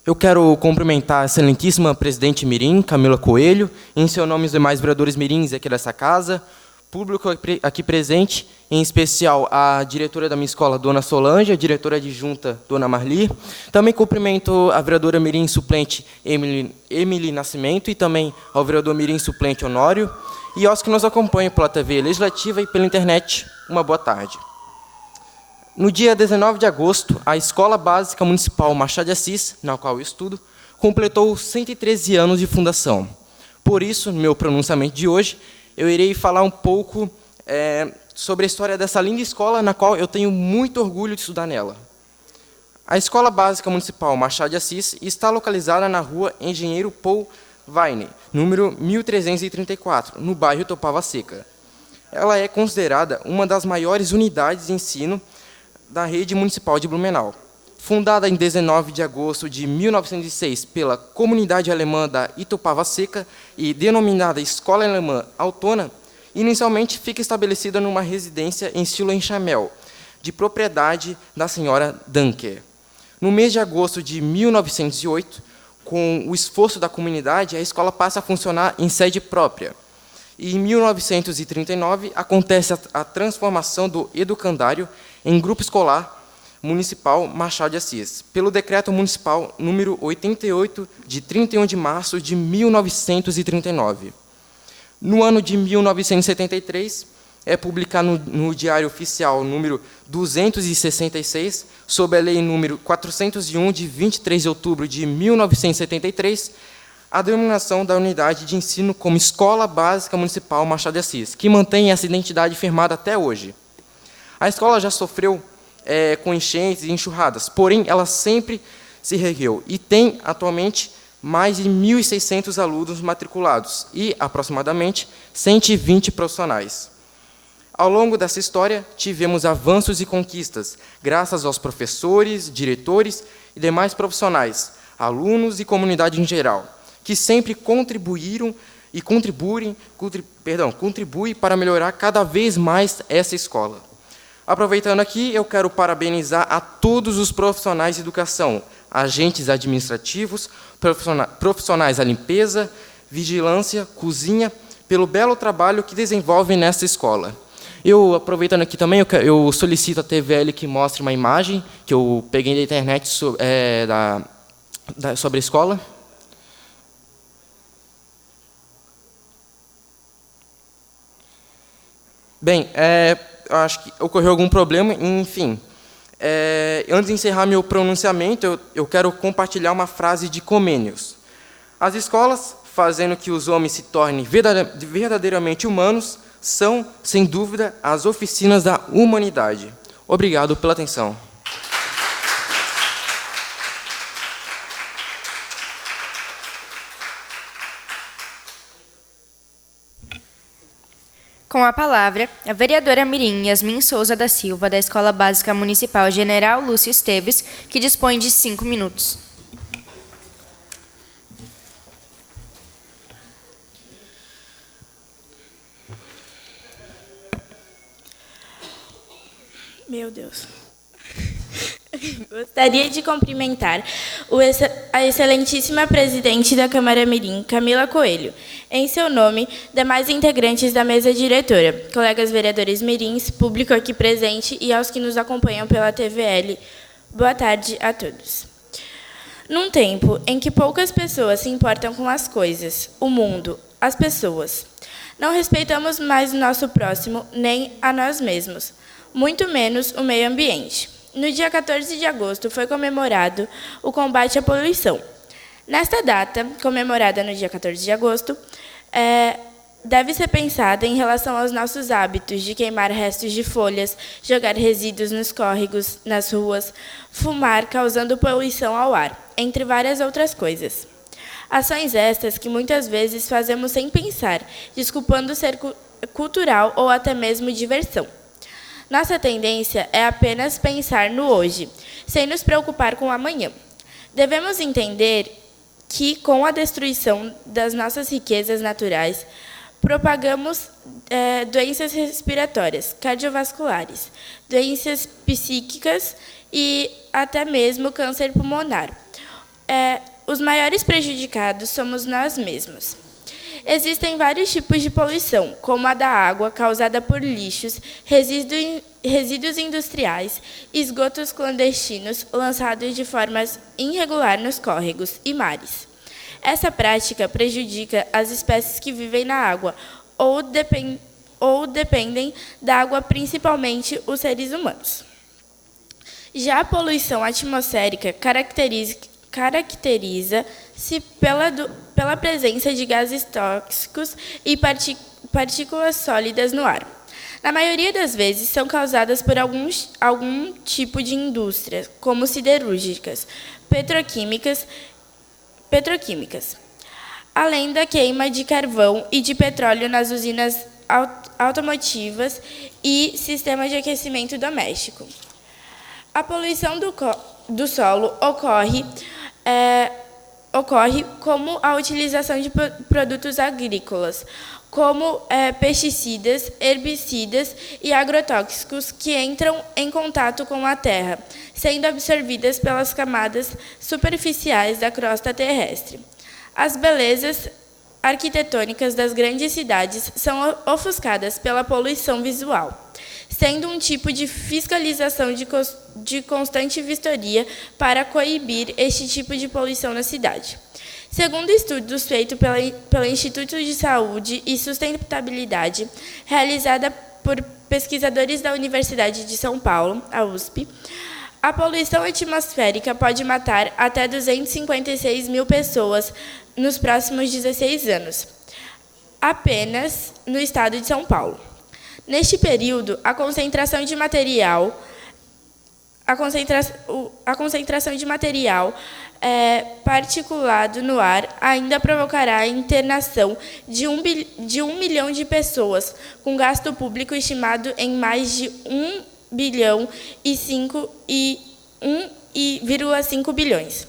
Eu quero cumprimentar a excelentíssima presidente mirim, Camila Coelho, em seu nome os demais vereadores mirins aqui dessa casa, público aqui presente, em especial a diretora da minha escola, dona Solange, a diretora adjunta, dona Marli. Também cumprimento a vereadora mirim suplente, Emily Nascimento, e também ao vereador mirim suplente, Honório, e aos que nos acompanham pela TV Legislativa e pela internet, uma boa tarde. No dia 19 de agosto, a Escola Básica Municipal Machado de Assis, na qual eu estudo, completou 113 anos de fundação. Por isso, no meu pronunciamento de hoje, eu irei falar um pouco sobre a história dessa linda escola, na qual eu tenho muito orgulho de estudar nela. A Escola Básica Municipal Machado de Assis está localizada na rua Engenheiro Paul Vaine, número 1334, no bairro Itopava Seca. Ela é considerada uma das maiores unidades de ensino da rede municipal de Blumenau. Fundada em 19 de agosto de 1906 pela comunidade alemã da Itopava Seca e denominada Escola Alemã Autona, inicialmente fica estabelecida numa residência em estilo enxamel, de propriedade da senhora Danker. No mês de agosto de 1908, com o esforço da comunidade, a escola passa a funcionar em sede própria. E em 1939, acontece a transformação do educandário em grupo escolar municipal Machado de Assis, pelo decreto municipal número 88, de 31 de março de 1939. No ano de 1973, é publicado no Diário Oficial número 266, sob a Lei número 401, de 23 de outubro de 1973, a denominação da unidade de ensino como Escola Básica Municipal Machado de Assis, que mantém essa identidade firmada até hoje. A escola já sofreu com enchentes e enxurradas, porém, ela sempre se reergueu e tem, atualmente, mais de 1.600 alunos matriculados e, aproximadamente, 120 profissionais. Ao longo dessa história, tivemos avanços e conquistas, graças aos professores, diretores e demais profissionais, alunos e comunidade em geral, que sempre contribuíram e contribuem para melhorar cada vez mais essa escola. Aproveitando aqui, eu quero parabenizar a todos os profissionais de educação, agentes administrativos, profissionais da limpeza, vigilância, cozinha, pelo belo trabalho que desenvolvem nessa escola. Aproveitando aqui também, eu solicito à TVL que mostre uma imagem que eu peguei da internet sobre a escola. Bem, acho que ocorreu algum problema, enfim. Antes de encerrar meu pronunciamento, eu quero compartilhar uma frase de Comênios. As escolas, fazendo que os homens se tornem verdadeiramente humanos, são, sem dúvida, as oficinas da humanidade. Obrigado pela atenção. Com a palavra, a vereadora Mirim Yasmin Souza da Silva, da Escola Básica Municipal General Lúcio Esteves, que dispõe de 5 minutos. Meu Deus. Gostaria de cumprimentar a excelentíssima presidente da Câmara Mirim, Camila Coelho, em seu nome, demais integrantes da mesa diretora, colegas vereadores mirins, público aqui presente e aos que nos acompanham pela TVL. Boa tarde a todos. Num tempo em que poucas pessoas se importam com as coisas, o mundo, as pessoas, não respeitamos mais o nosso próximo nem a nós mesmos, muito menos o meio ambiente. No dia 14 de agosto foi comemorado o combate à poluição. Nesta data, comemorada no dia 14 de agosto, deve ser pensada em relação aos nossos hábitos de queimar restos de folhas, jogar resíduos nos córregos, nas ruas, fumar, causando poluição ao ar, entre várias outras coisas. Ações estas que muitas vezes fazemos sem pensar, desculpando ser cultural ou até mesmo diversão. Nossa tendência é apenas pensar no hoje, sem nos preocupar com o amanhã. Devemos entender que, com a destruição das nossas riquezas naturais, propagamos doenças respiratórias, cardiovasculares, doenças psíquicas e até mesmo câncer pulmonar. Os maiores prejudicados somos nós mesmos. Existem vários tipos de poluição, como a da água, causada por lixos, resíduos industriais, esgotos clandestinos lançados de forma irregular nos córregos e mares. Essa prática prejudica as espécies que vivem na água ou dependem da água, principalmente os seres humanos. Já a poluição atmosférica caracteriza-se pela presença de gases tóxicos e partículas sólidas no ar. Na maioria das vezes, são causadas por algum tipo de indústria, como siderúrgicas, petroquímicas, além da queima de carvão e de petróleo nas usinas automotivas e sistemas de aquecimento doméstico. A poluição do solo ocorre como a utilização de produtos agrícolas, como pesticidas, herbicidas e agrotóxicos que entram em contato com a terra, sendo absorvidas pelas camadas superficiais da crosta terrestre. As belezas arquitetônicas das grandes cidades são ofuscadas pela poluição visual, sendo um tipo de fiscalização de constante vistoria para coibir este tipo de poluição na cidade. Segundo estudos feitos pelo Instituto de Saúde e Sustentabilidade, realizada por pesquisadores da Universidade de São Paulo, a USP, a poluição atmosférica pode matar até 256 mil pessoas nos próximos 16 anos, apenas no estado de São Paulo. Neste período, a concentração de material particulado no ar ainda provocará a internação de 1 milhão de pessoas, com gasto público estimado em mais de 1,5 bilhões.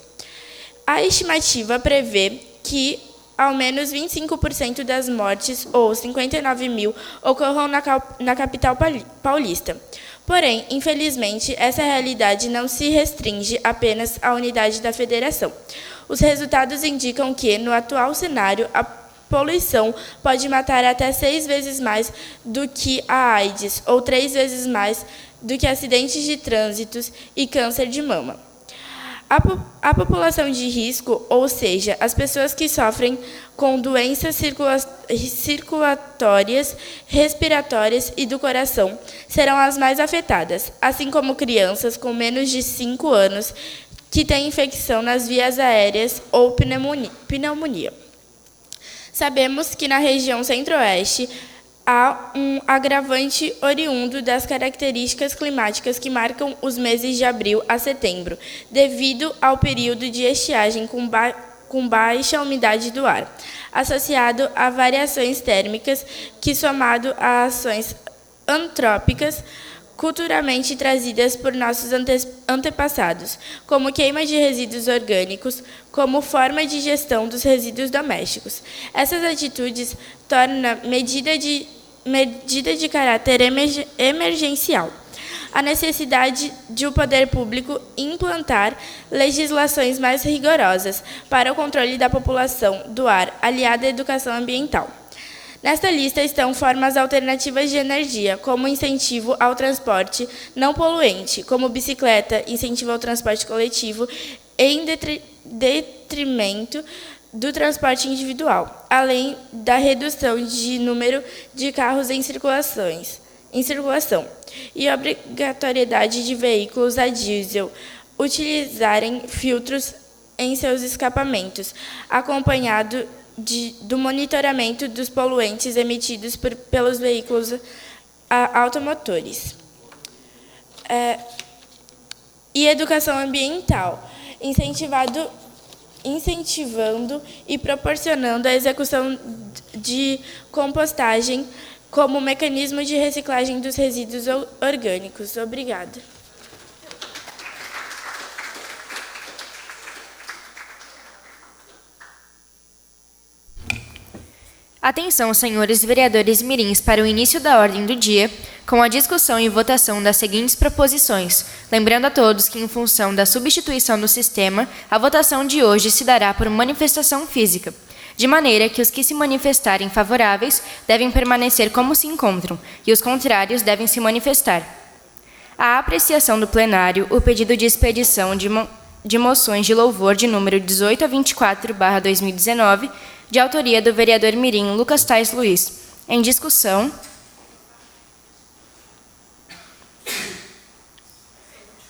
A estimativa prevê que ao menos 25% das mortes, ou 59 mil, ocorram na capital paulista. Porém, infelizmente, essa realidade não se restringe apenas à unidade da federação. Os resultados indicam que, no atual cenário, a poluição pode matar até 6 vezes mais do que a AIDS, ou 3 vezes mais do que acidentes de trânsito e câncer de mama. A população de risco, ou seja, as pessoas que sofrem com doenças circulatórias, respiratórias e do coração, serão as mais afetadas, assim como crianças com menos de 5 anos que têm infecção nas vias aéreas ou pneumonia. Sabemos que na região centro-oeste há um agravante oriundo das características climáticas que marcam os meses de abril a setembro, devido ao período de estiagem com baixa umidade do ar, associado a variações térmicas que, somado a ações antrópicas culturalmente trazidas por nossos antepassados, como queima de resíduos orgânicos, como forma de gestão dos resíduos domésticos. Essas atitudes tornam medida de caráter emergencial. A necessidade de o poder público implantar legislações mais rigorosas para o controle da população do ar, aliada à educação ambiental. Nesta lista estão formas alternativas de energia, como incentivo ao transporte não poluente, como bicicleta, incentivo ao transporte coletivo, em detrimento do transporte individual, além da redução de número de carros em circulação e obrigatoriedade de veículos a diesel utilizarem filtros em seus escapamentos, acompanhado do monitoramento dos poluentes emitidos pelos veículos automotores. E educação ambiental, incentivando e proporcionando a execução de compostagem como mecanismo de reciclagem dos resíduos orgânicos. Obrigada. Atenção, senhores vereadores mirins, para o início da ordem do dia, com a discussão e votação das seguintes proposições. Lembrando a todos que, em função da substituição do sistema, a votação de hoje se dará por manifestação física, de maneira que os que se manifestarem favoráveis devem permanecer como se encontram, e os contrários devem se manifestar. À apreciação do plenário, o pedido de expedição de moções de louvor de número 18 a 24/2019, de autoria do vereador mirim Lucas Tais Luiz. Em discussão.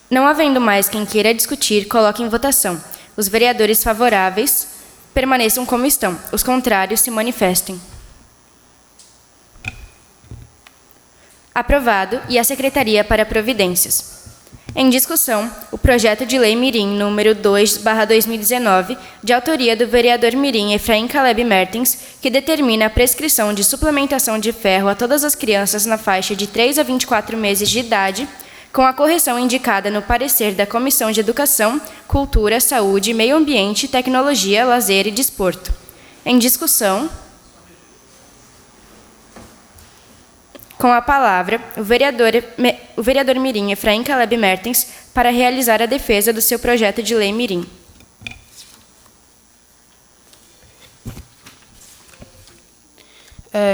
Não havendo mais quem queira discutir, coloque em votação. Os vereadores favoráveis permaneçam como estão. Os contrários se manifestem. Aprovado e a Secretaria para Providências. Em discussão, o projeto de lei Mirim número 2/2019, de autoria do vereador Mirim Efraim Caleb Mertens, que determina a prescrição de suplementação de ferro a todas as crianças na faixa de 3 a 24 meses de idade, com a correção indicada no parecer da Comissão de Educação, Cultura, Saúde, Meio Ambiente, Tecnologia, Lazer e Desporto. Em discussão, com a palavra, o vereador Mirim Efraim Caleb Mertens para realizar a defesa do seu projeto de lei Mirim.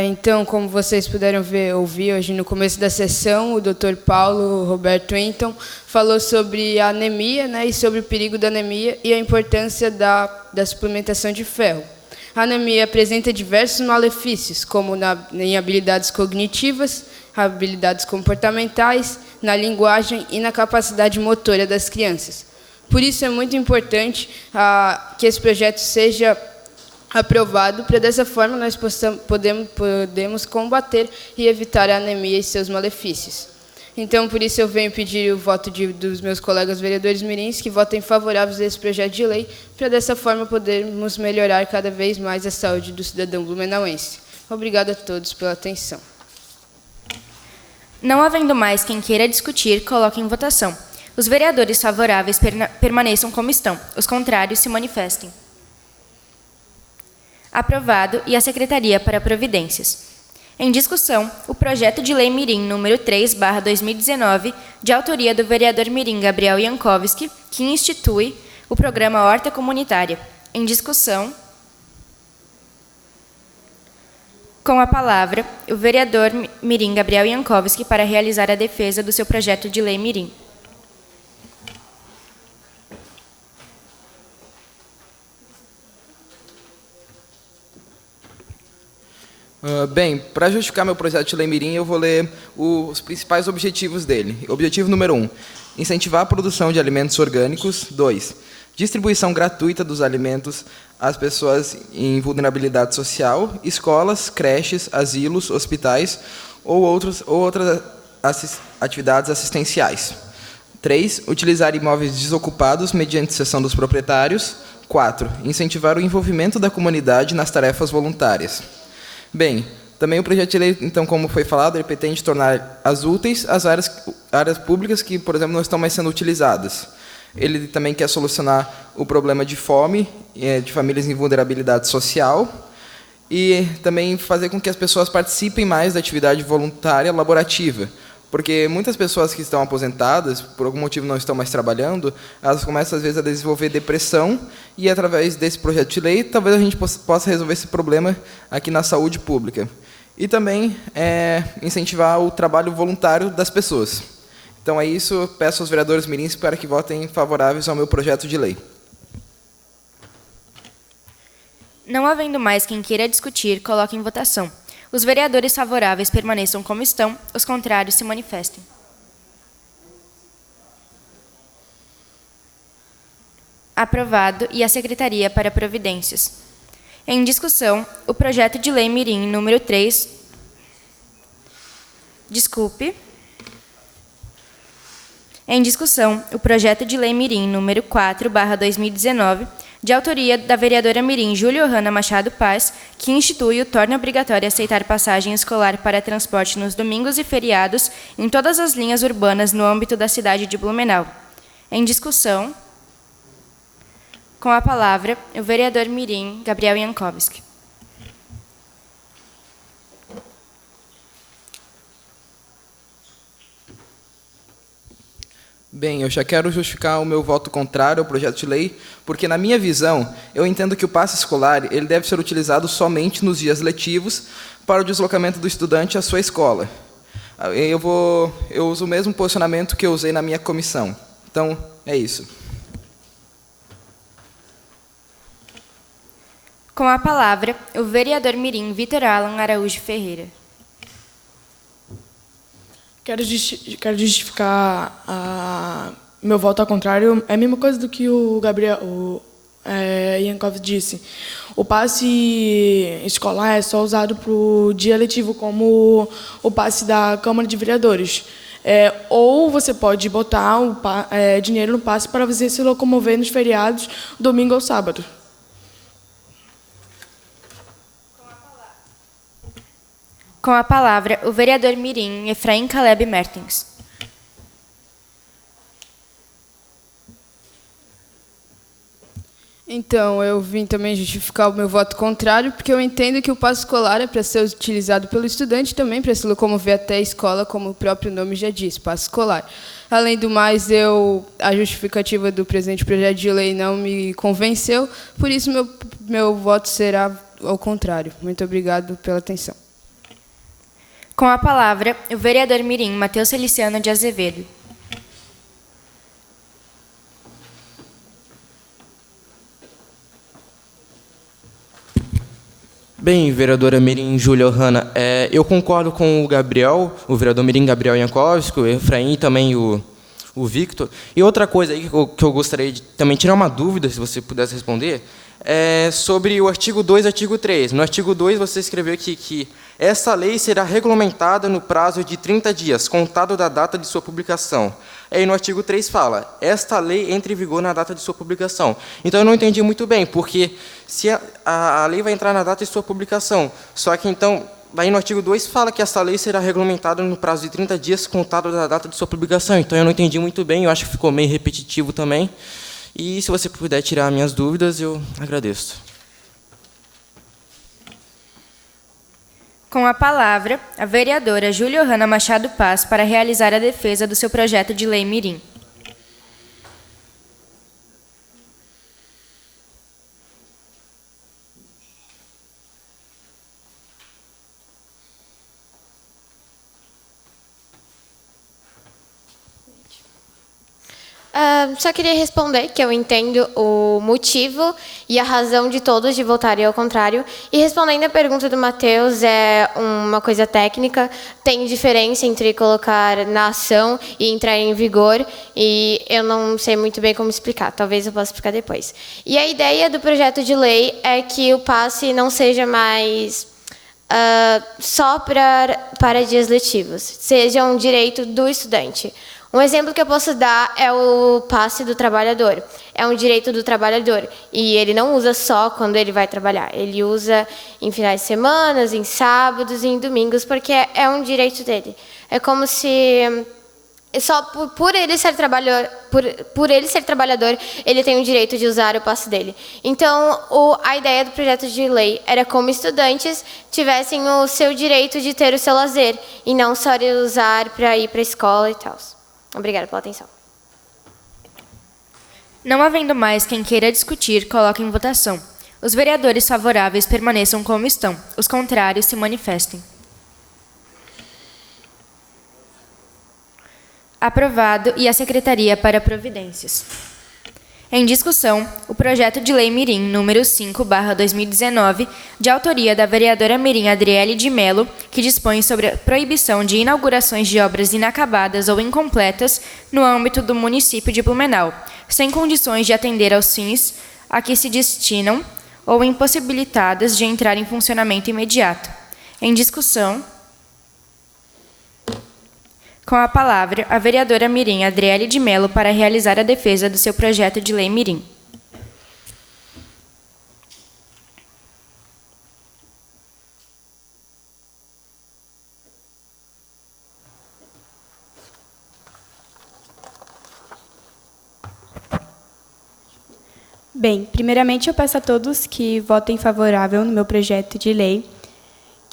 Então, como vocês puderam ouvir hoje no começo da sessão, o Dr. Paulo Roberto Enton falou sobre a anemia, né, e sobre o perigo da anemia e a importância da suplementação de ferro. A anemia apresenta diversos malefícios, como em habilidades cognitivas, habilidades comportamentais, na linguagem e na capacidade motora das crianças. Por isso é muito importante que esse projeto seja aprovado, para dessa forma nós podemos combater e evitar a anemia e seus malefícios. Então, por isso eu venho pedir o voto dos meus colegas vereadores mirins que votem favoráveis a esse projeto de lei, para dessa forma podermos melhorar cada vez mais a saúde do cidadão blumenauense. Obrigado a todos pela atenção. Não havendo mais quem queira discutir, coloque em votação. Os vereadores favoráveis permaneçam como estão. Os contrários se manifestem. Aprovado e a Secretaria para Providências. Em discussão, o projeto de lei Mirim número 3/2019, de autoria do vereador Mirim Gabriel Jankowski, que institui o programa Horta Comunitária. Em discussão, com a palavra, o vereador Mirim Gabriel Jankowski para realizar a defesa do seu projeto de lei Mirim. Bem, para justificar meu projeto de lei Mirim, eu vou ler os principais objetivos dele. Objetivo número 1, incentivar a produção de alimentos orgânicos. 2, distribuição gratuita dos alimentos às pessoas em vulnerabilidade social, escolas, creches, asilos, hospitais ou outras atividades assistenciais. 3, utilizar imóveis desocupados mediante cessão dos proprietários. 4, incentivar o envolvimento da comunidade nas tarefas voluntárias. Bem, também o projeto de lei, então, como foi falado, ele pretende tornar as úteis as áreas públicas que, por exemplo, não estão mais sendo utilizadas. Ele também quer solucionar o problema de fome de famílias em vulnerabilidade social e também fazer com que as pessoas participem mais da atividade voluntária laborativa, porque muitas pessoas que estão aposentadas, por algum motivo não estão mais trabalhando, elas começam, às vezes, a desenvolver depressão e, através desse projeto de lei, talvez a gente possa resolver esse problema aqui na saúde pública. E também incentivar o trabalho voluntário das pessoas. Então, é isso. Peço aos vereadores mirins para que votem favoráveis ao meu projeto de lei. Não havendo mais quem queira discutir, coloque em votação. Os vereadores favoráveis permaneçam como estão, os contrários se manifestem. Aprovado e a Secretaria para Providências. Em discussão, o projeto de lei Mirim número 3... Em discussão, o projeto de lei Mirim número 4/2019, de autoria da vereadora Mirim Júlia Ohana Machado Paz, que institui o torna obrigatório aceitar passagem escolar para transporte nos domingos e feriados em todas as linhas urbanas no âmbito da cidade de Blumenau. Em discussão, com a palavra, o vereador Mirim Gabriel Jankowski. Bem, eu já quero justificar o meu voto contrário ao projeto de lei, porque, na minha visão, eu entendo que o passe escolar ele deve ser utilizado somente nos dias letivos para o deslocamento do estudante à sua escola. Eu uso o mesmo posicionamento que eu usei na minha comissão. Então, é isso. Com a palavra, o vereador Mirim Vitor Alan Araújo Ferreira. Quero justificar meu voto ao contrário. É a mesma coisa do que o Gabriel Jankowski disse. o passe escolar é só usado para o dia letivo, como o passe da Câmara de Vereadores. Ou você pode botar dinheiro no passe para você se locomover nos feriados, domingo ou sábado. Com a palavra, o vereador mirim Efraim Caleb Mertens. Então, eu vim também justificar o meu voto contrário, porque eu entendo que o passe escolar é para ser utilizado pelo estudante e também para se locomover até a escola, como o próprio nome já diz, passe escolar. Além do mais, a justificativa do presente projeto de lei não me convenceu, por isso meu voto será ao contrário. Muito obrigado pela atenção. Com a palavra, o vereador mirim Matheus Feliciano de Azevedo. Bem, vereadora mirim Júlia Ohana, eu concordo com o Gabriel, o vereador mirim Gabriel Jankowski, o Efraim e também o Victor. E outra coisa aí que eu gostaria de também tirar uma dúvida, se você pudesse responder, é sobre o artigo 2 e artigo 3. No artigo 2, você escreveu que essa lei será regulamentada no prazo de 30 dias, contado da data de sua publicação. Aí no artigo 3 fala, esta lei entra em vigor na data de sua publicação. Então eu não entendi muito bem, porque se a lei vai entrar na data de sua publicação, só que então, aí no artigo 2 fala que essa lei será regulamentada no prazo de 30 dias, contado da data de sua publicação. Então eu não entendi muito bem, eu acho que ficou meio repetitivo também. E se você puder tirar minhas dúvidas, eu agradeço. Com a palavra, a vereadora Júlia Ohana Machado Paz para realizar a defesa do seu projeto de lei mirim. Só queria responder que eu entendo o motivo e a razão de todos de votarem ao contrário. E respondendo a pergunta do Matheus, é uma coisa técnica. Tem diferença entre colocar na ação e entrar em vigor. E eu não sei muito bem como explicar. Talvez eu possa explicar depois. E a ideia do projeto de lei é que o passe não seja mais só para dias letivos. Seja um direito do estudante. Um exemplo que eu posso dar é o passe do trabalhador. É um direito do trabalhador. E ele não usa só quando ele vai trabalhar. Ele usa em finais de semana, em sábados e em domingos, porque é um direito dele. É como se só por ele ser trabalhador, ele tem o direito de usar o passe dele. Então, a ideia do projeto de lei era como estudantes tivessem o seu direito de ter o seu lazer e não só usar para ir para a escola e tal. Obrigada pela atenção. Não havendo mais quem queira discutir, coloque em votação. Os vereadores favoráveis permaneçam como estão. Os contrários se manifestem. Aprovado e a Secretaria para Providências. Em discussão, o projeto de lei mirim número 5/2019, de autoria da vereadora mirim Adriele de Mello, que dispõe sobre a proibição de inaugurações de obras inacabadas ou incompletas no âmbito do município de Blumenau, sem condições de atender aos fins a que se destinam ou impossibilitadas de entrar em funcionamento imediato. Em discussão, com a palavra, a vereadora mirim Adriele de Mello para realizar a defesa do seu projeto de lei mirim. Bem, primeiramente eu peço a todos que votem favorável no meu projeto de lei,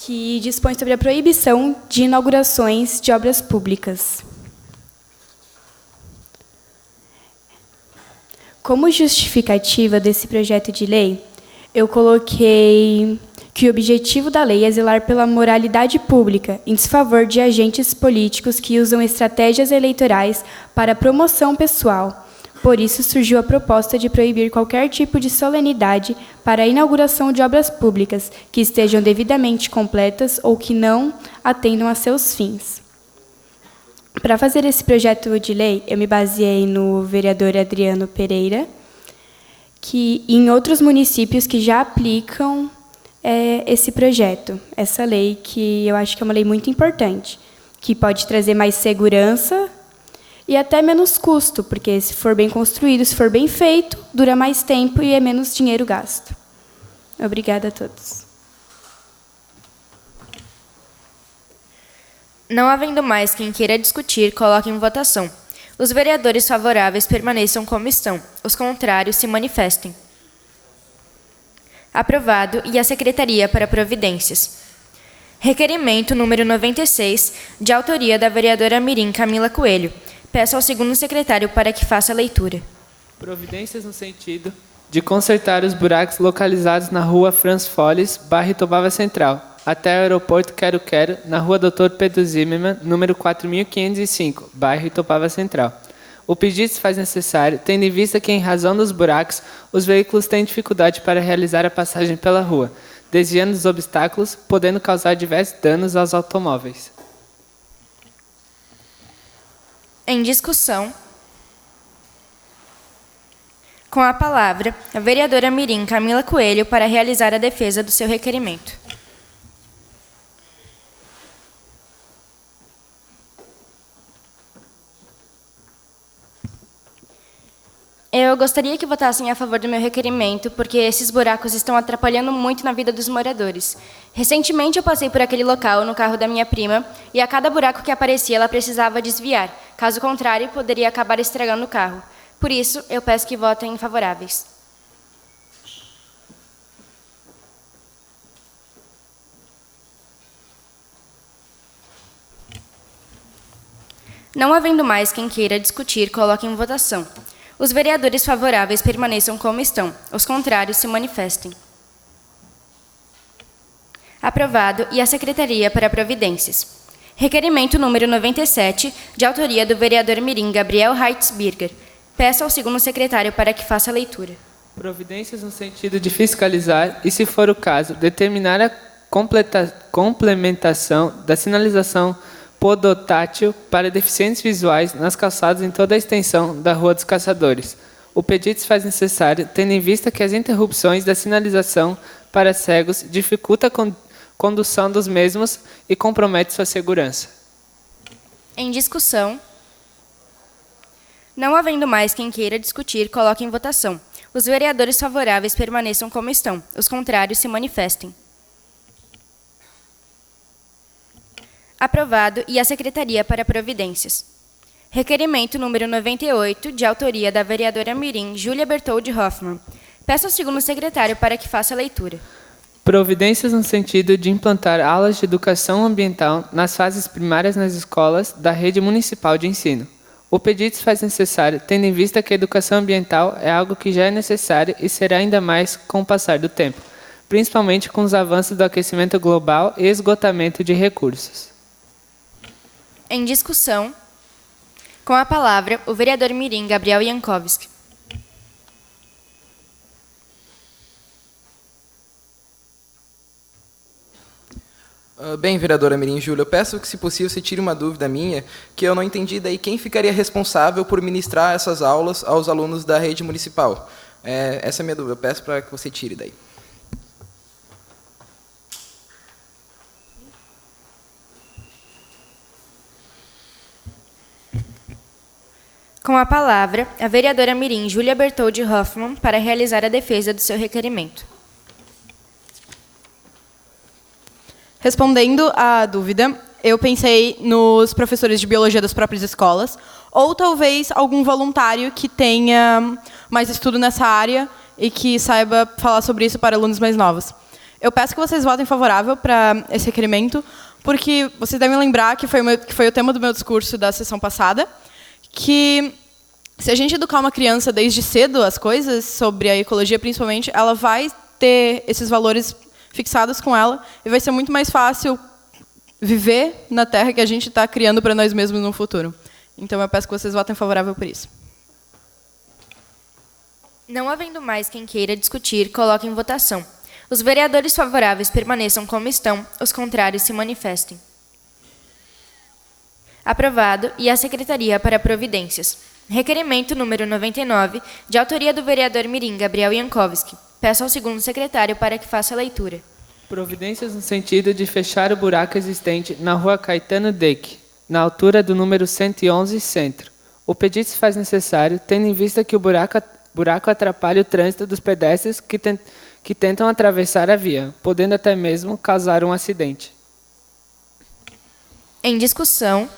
que dispõe sobre a proibição de inaugurações de obras públicas. Como justificativa desse projeto de lei, eu coloquei que o objetivo da lei é zelar pela moralidade pública em desfavor de agentes políticos que usam estratégias eleitorais para promoção pessoal. Por isso, surgiu a proposta de proibir qualquer tipo de solenidade para a inauguração de obras públicas que estejam devidamente completas ou que não atendam a seus fins. Para fazer esse projeto de lei, eu me baseei no vereador Adriano Pereira, que em outros municípios que já aplicam esse projeto, essa lei, que eu acho que é uma lei muito importante, que pode trazer mais segurança e até menos custo, porque se for bem construído, se for bem feito, dura mais tempo e é menos dinheiro gasto. Obrigada a todos. Não havendo mais quem queira discutir, coloque em votação. Os vereadores favoráveis permaneçam como estão. Os contrários se manifestem. Aprovado e a Secretaria para Providências. Requerimento número 96, de autoria da vereadora Mirim Camila Coelho. Peço ao segundo secretário para que faça a leitura. Providências no sentido de consertar os buracos localizados na rua Franz Folles, bairro Itopava Central, até o aeroporto Quero-Quero, na rua Dr. Pedro Zimmermann, número 4505, bairro Itopava Central. O pedido se faz necessário, tendo em vista que, em razão dos buracos, os veículos têm dificuldade para realizar a passagem pela rua, desviando os obstáculos, podendo causar diversos danos aos automóveis. Em discussão, com a palavra, a vereadora Mirim Camila Coelho para realizar a defesa do seu requerimento. Eu gostaria que votassem a favor do meu requerimento, porque esses buracos estão atrapalhando muito na vida dos moradores. Recentemente eu passei por aquele local no carro da minha prima e a cada buraco que aparecia ela precisava desviar. Caso contrário, poderia acabar estragando o carro. Por isso, eu peço que votem favoráveis. Não havendo mais quem queira discutir, coloque em votação. Os vereadores favoráveis permaneçam como estão. Os contrários se manifestem. Aprovado e a Secretaria para Providências. Requerimento número 97, de autoria do vereador Mirim Gabriel Heitzbirger. Peço ao segundo secretário para que faça a leitura. Providências no sentido de fiscalizar e, se for o caso, determinar a complementação da sinalização podotátil para deficientes visuais nas calçadas em toda a extensão da Rua dos Caçadores. O pedido se faz necessário, tendo em vista que as interrupções da sinalização para cegos dificultam a condução dos mesmos e comprometem sua segurança. Em discussão, não havendo mais quem queira discutir, coloque em votação. Os vereadores favoráveis permaneçam como estão. Os contrários se manifestem. Aprovado e a Secretaria para Providências. Requerimento número 98, de autoria da vereadora Mirim Júlia Bertoldi Hoffmann. Peço ao segundo secretário para que faça a leitura. Providências no sentido de implantar aulas de educação ambiental nas fases primárias nas escolas da rede municipal de ensino. O pedido se faz necessário, tendo em vista que a educação ambiental é algo que já é necessário e será ainda mais com o passar do tempo, principalmente com os avanços do aquecimento global e esgotamento de recursos. Em discussão, com a palavra, o vereador Mirim Gabriel Jankowski. Bem, vereadora Mirim Júlia, eu peço que, se possível, você tire uma dúvida minha, que eu não entendi daí quem ficaria responsável por ministrar essas aulas aos alunos da rede municipal. Essa é a minha dúvida, eu peço para que você tire daí. Com a palavra, a vereadora Mirim Júlia Bertoldi Hoffmann para realizar a defesa do seu requerimento. Respondendo à dúvida, eu pensei nos professores de biologia das próprias escolas, ou talvez algum voluntário que tenha mais estudo nessa área e que saiba falar sobre isso para alunos mais novos. Eu peço que vocês votem favorável para esse requerimento, porque vocês devem lembrar que foi o tema do meu discurso da sessão passada, que se a gente educar uma criança desde cedo as coisas, sobre a ecologia principalmente, ela vai ter esses valores fixados com ela e vai ser muito mais fácil viver na terra que a gente está criando para nós mesmos no futuro. Então eu peço que vocês votem favorável por isso. Não havendo mais quem queira discutir, coloque em votação. Os vereadores favoráveis permaneçam como estão, os contrários se manifestem. Aprovado e a Secretaria para Providências. Requerimento número 99, de autoria do vereador Mirim Gabriel Iankowski. Peço ao segundo secretário para que faça a leitura. Providências no sentido de fechar o buraco existente na rua Caetano Deck, na altura do número 111, centro. O pedido se faz necessário, tendo em vista que o buraco atrapalha o trânsito dos pedestres que tentam atravessar a via, podendo até mesmo causar um acidente. Em discussão,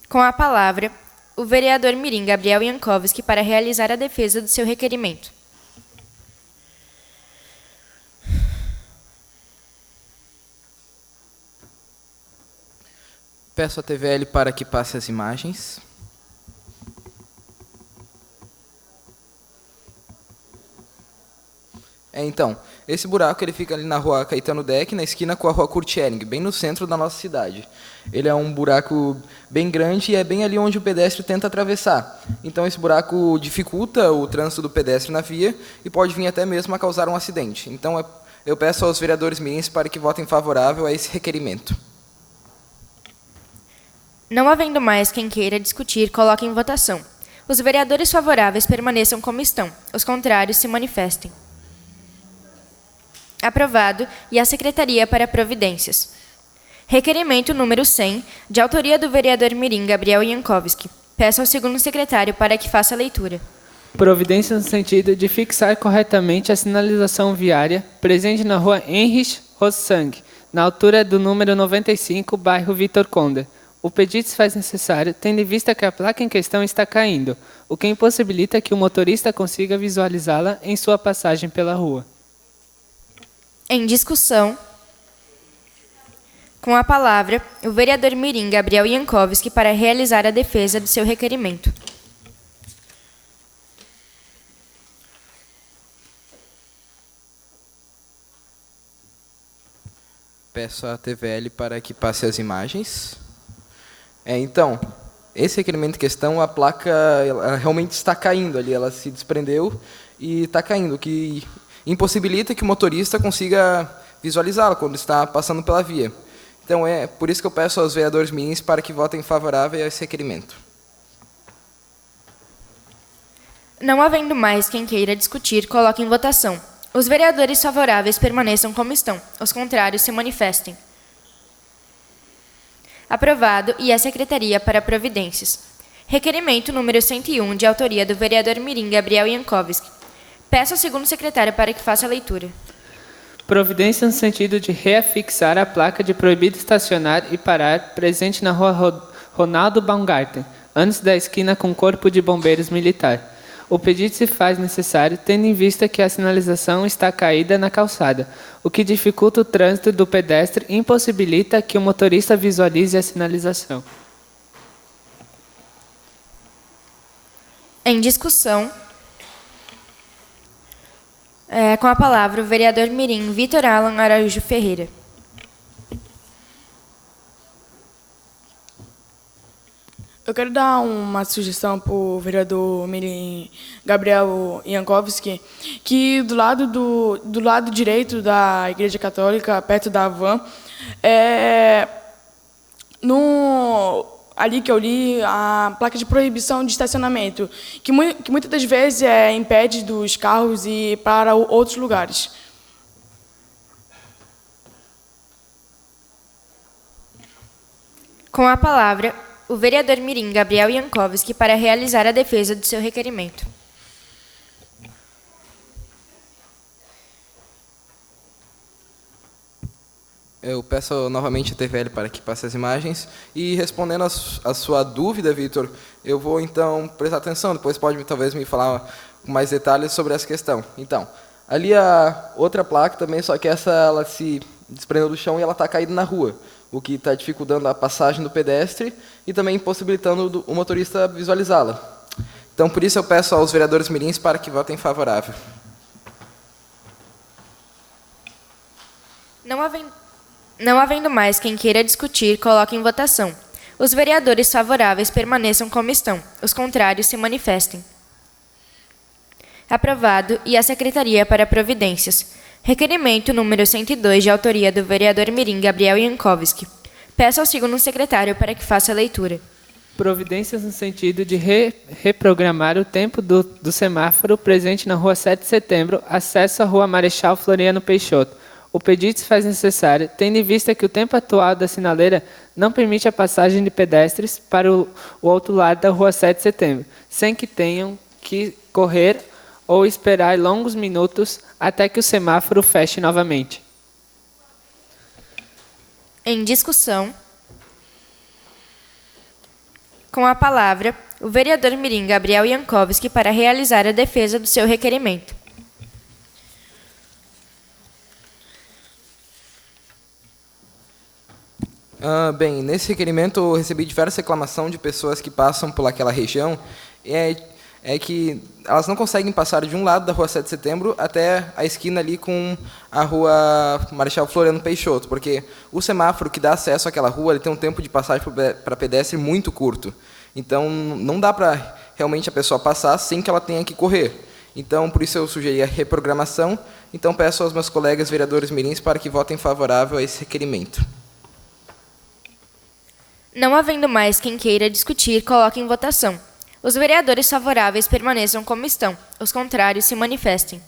com a palavra, o vereador Mirim Gabriel Iankowski para realizar a defesa do seu requerimento. Peço à TVL para que passe as imagens. Então, esse buraco ele fica ali na rua Caetano Deck, na esquina com a rua Kurt Ehring, bem no centro da nossa cidade. Ele é um buraco bem grande e é bem ali onde o pedestre tenta atravessar. Então, esse buraco dificulta o trânsito do pedestre na via e pode vir até mesmo a causar um acidente. Então, eu peço aos vereadores mirins para que votem favorável a esse requerimento. Não havendo mais quem queira discutir, coloque em votação. Os vereadores favoráveis permaneçam como estão. Os contrários se manifestem. Aprovado, e a Secretaria para Providências. Requerimento número 100, de autoria do vereador Mirim Gabriel Iankowski. Peço ao segundo secretário para que faça a leitura. Providência no sentido de fixar corretamente a sinalização viária presente na rua Heinrich Rossang, na altura do número 95, bairro Vitor Conde. O pedido se faz necessário, tendo em vista que a placa em questão está caindo, o que impossibilita que o motorista consiga visualizá-la em sua passagem pela rua. Em discussão, com a palavra, o vereador Mirim Gabriel Iankowski para realizar a defesa do seu requerimento. Peço à TVL para que passe as imagens. Então, esse requerimento em questão, a placa ela realmente está caindo ali, ela se desprendeu e está caindo, o que impossibilita que o motorista consiga visualizá-la quando está passando pela via. Então, é por isso que eu peço aos vereadores mirins para que votem favorável a esse requerimento. Não havendo mais quem queira discutir, coloque em votação. Os vereadores favoráveis permaneçam como estão. Os contrários se manifestem. Aprovado, e a Secretaria para Providências. Requerimento número 101, de autoria do vereador Mirim Gabriel Iankowski. Peço ao segundo secretário para que faça a leitura. Providência no sentido de reafixar a placa de proibido estacionar e parar presente na rua Ronaldo Baumgarten, antes da esquina com o Corpo de Bombeiros Militar. O pedido se faz necessário, tendo em vista que a sinalização está caída na calçada, o que dificulta o trânsito do pedestre e impossibilita que o motorista visualize a sinalização. Em discussão, com a palavra o vereador Mirim Vitor Alan Araújo Ferreira. Eu quero dar uma sugestão para o vereador Mirim Gabriel Iankowski, que do lado direito da Igreja Católica, perto da Van, ali que eu li, a placa de proibição de estacionamento, que muitas das vezes impede dos carros ir para outros lugares. Com a palavra, o vereador Mirim Gabriel Iankowski para realizar a defesa do seu requerimento. Eu peço novamente a TVL para que passe as imagens. E respondendo a sua dúvida, Vitor, eu vou então prestar atenção, depois pode talvez me falar com mais detalhes sobre essa questão. Então, ali a outra placa também, só que ela se desprendeu do chão e ela está caída na rua, o que está dificultando a passagem do pedestre e também impossibilitando o motorista visualizá-la. Então, por isso eu peço aos vereadores mirins para que votem favorável. Não havendo mais quem queira discutir, coloque em votação. Os vereadores favoráveis permaneçam como estão. Os contrários se manifestem. Aprovado, e a Secretaria para Providências. Requerimento número 102, de autoria do vereador Mirim Gabriel Iankowski. Peço ao segundo secretário para que faça a leitura. providências no sentido de reprogramar o tempo do semáforo presente na Rua 7 de Setembro, acesso à Rua Marechal Floriano Peixoto. O pedido se faz necessário, tendo em vista que o tempo atual da sinaleira não permite a passagem de pedestres para o outro lado da Rua 7 de Setembro, sem que tenham que correr ou esperar longos minutos até que o semáforo feche novamente. Em discussão, com a palavra, o vereador mirim Gabriel Jankowski para realizar a defesa do seu requerimento. Bem, nesse requerimento eu recebi diversas reclamações de pessoas que passam por aquela região, é que elas não conseguem passar de um lado da Rua 7 de Setembro até a esquina ali com a Rua Marechal Floriano Peixoto, porque o semáforo que dá acesso àquela rua ele tem um tempo de passagem para pedestre muito curto. Então, não dá para realmente a pessoa passar sem que ela tenha que correr. Então, por isso eu sugeri a reprogramação. Então, peço aos meus colegas vereadores mirins para que votem favorável a esse requerimento. Não havendo mais quem queira discutir, coloque em votação. Os vereadores favoráveis permaneçam como estão. Os contrários se manifestem.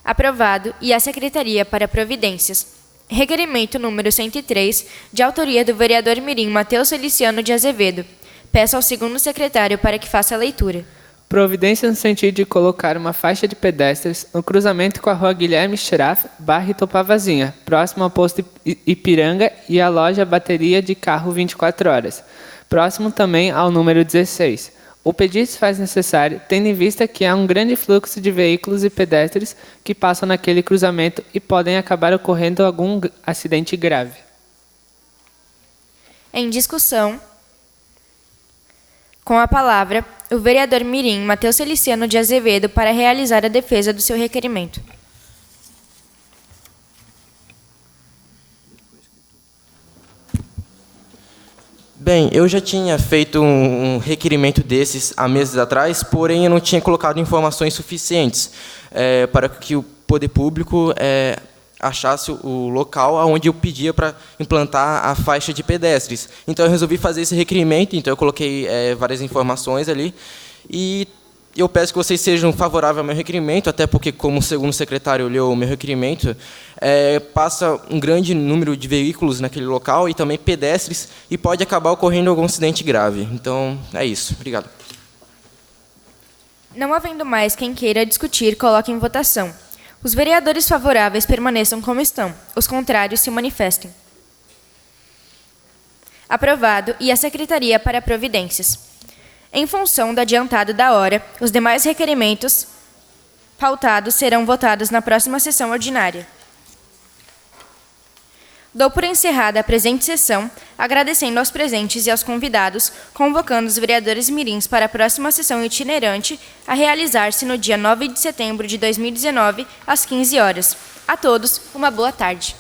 Aprovado e a Secretaria para Providências. Requerimento número 103, de autoria do vereador mirim Matheus Feliciano de Azevedo. Peço ao segundo secretário para que faça a leitura. Providência no sentido de colocar uma faixa de pedestres no cruzamento com a Rua Guilherme Schraff, bairro Topavazinha, próximo ao posto Ipiranga e à loja Bateria de Carro 24 horas, próximo também ao número 16. O pedido se faz necessário, tendo em vista que há um grande fluxo de veículos e pedestres que passam naquele cruzamento e podem acabar ocorrendo algum acidente grave. Em discussão, com a palavra, o vereador mirim Matheus Feliciano de Azevedo para realizar a defesa do seu requerimento. Bem, eu já tinha feito um requerimento desses há meses atrás, porém eu não tinha colocado informações suficientes para que o poder público achasse o local onde eu pedia para implantar a faixa de pedestres. Então eu resolvi fazer esse requerimento, então eu coloquei várias informações ali e eu peço que vocês sejam favoráveis ao meu requerimento, até porque, como o segundo secretário olhou o meu requerimento, passa um grande número de veículos naquele local e também pedestres, e pode acabar ocorrendo algum acidente grave. Então, é isso. Obrigado. Não havendo mais quem queira discutir, coloque em votação. Os vereadores favoráveis permaneçam como estão. Os contrários se manifestem. Aprovado e a Secretaria para Providências. Em função do adiantado da hora, os demais requerimentos pautados serão votados na próxima sessão ordinária. Dou por encerrada a presente sessão, agradecendo aos presentes e aos convidados, convocando os vereadores mirins para a próxima sessão itinerante, a realizar-se no dia 9 de setembro de 2019, às 15 horas. A todos, uma boa tarde.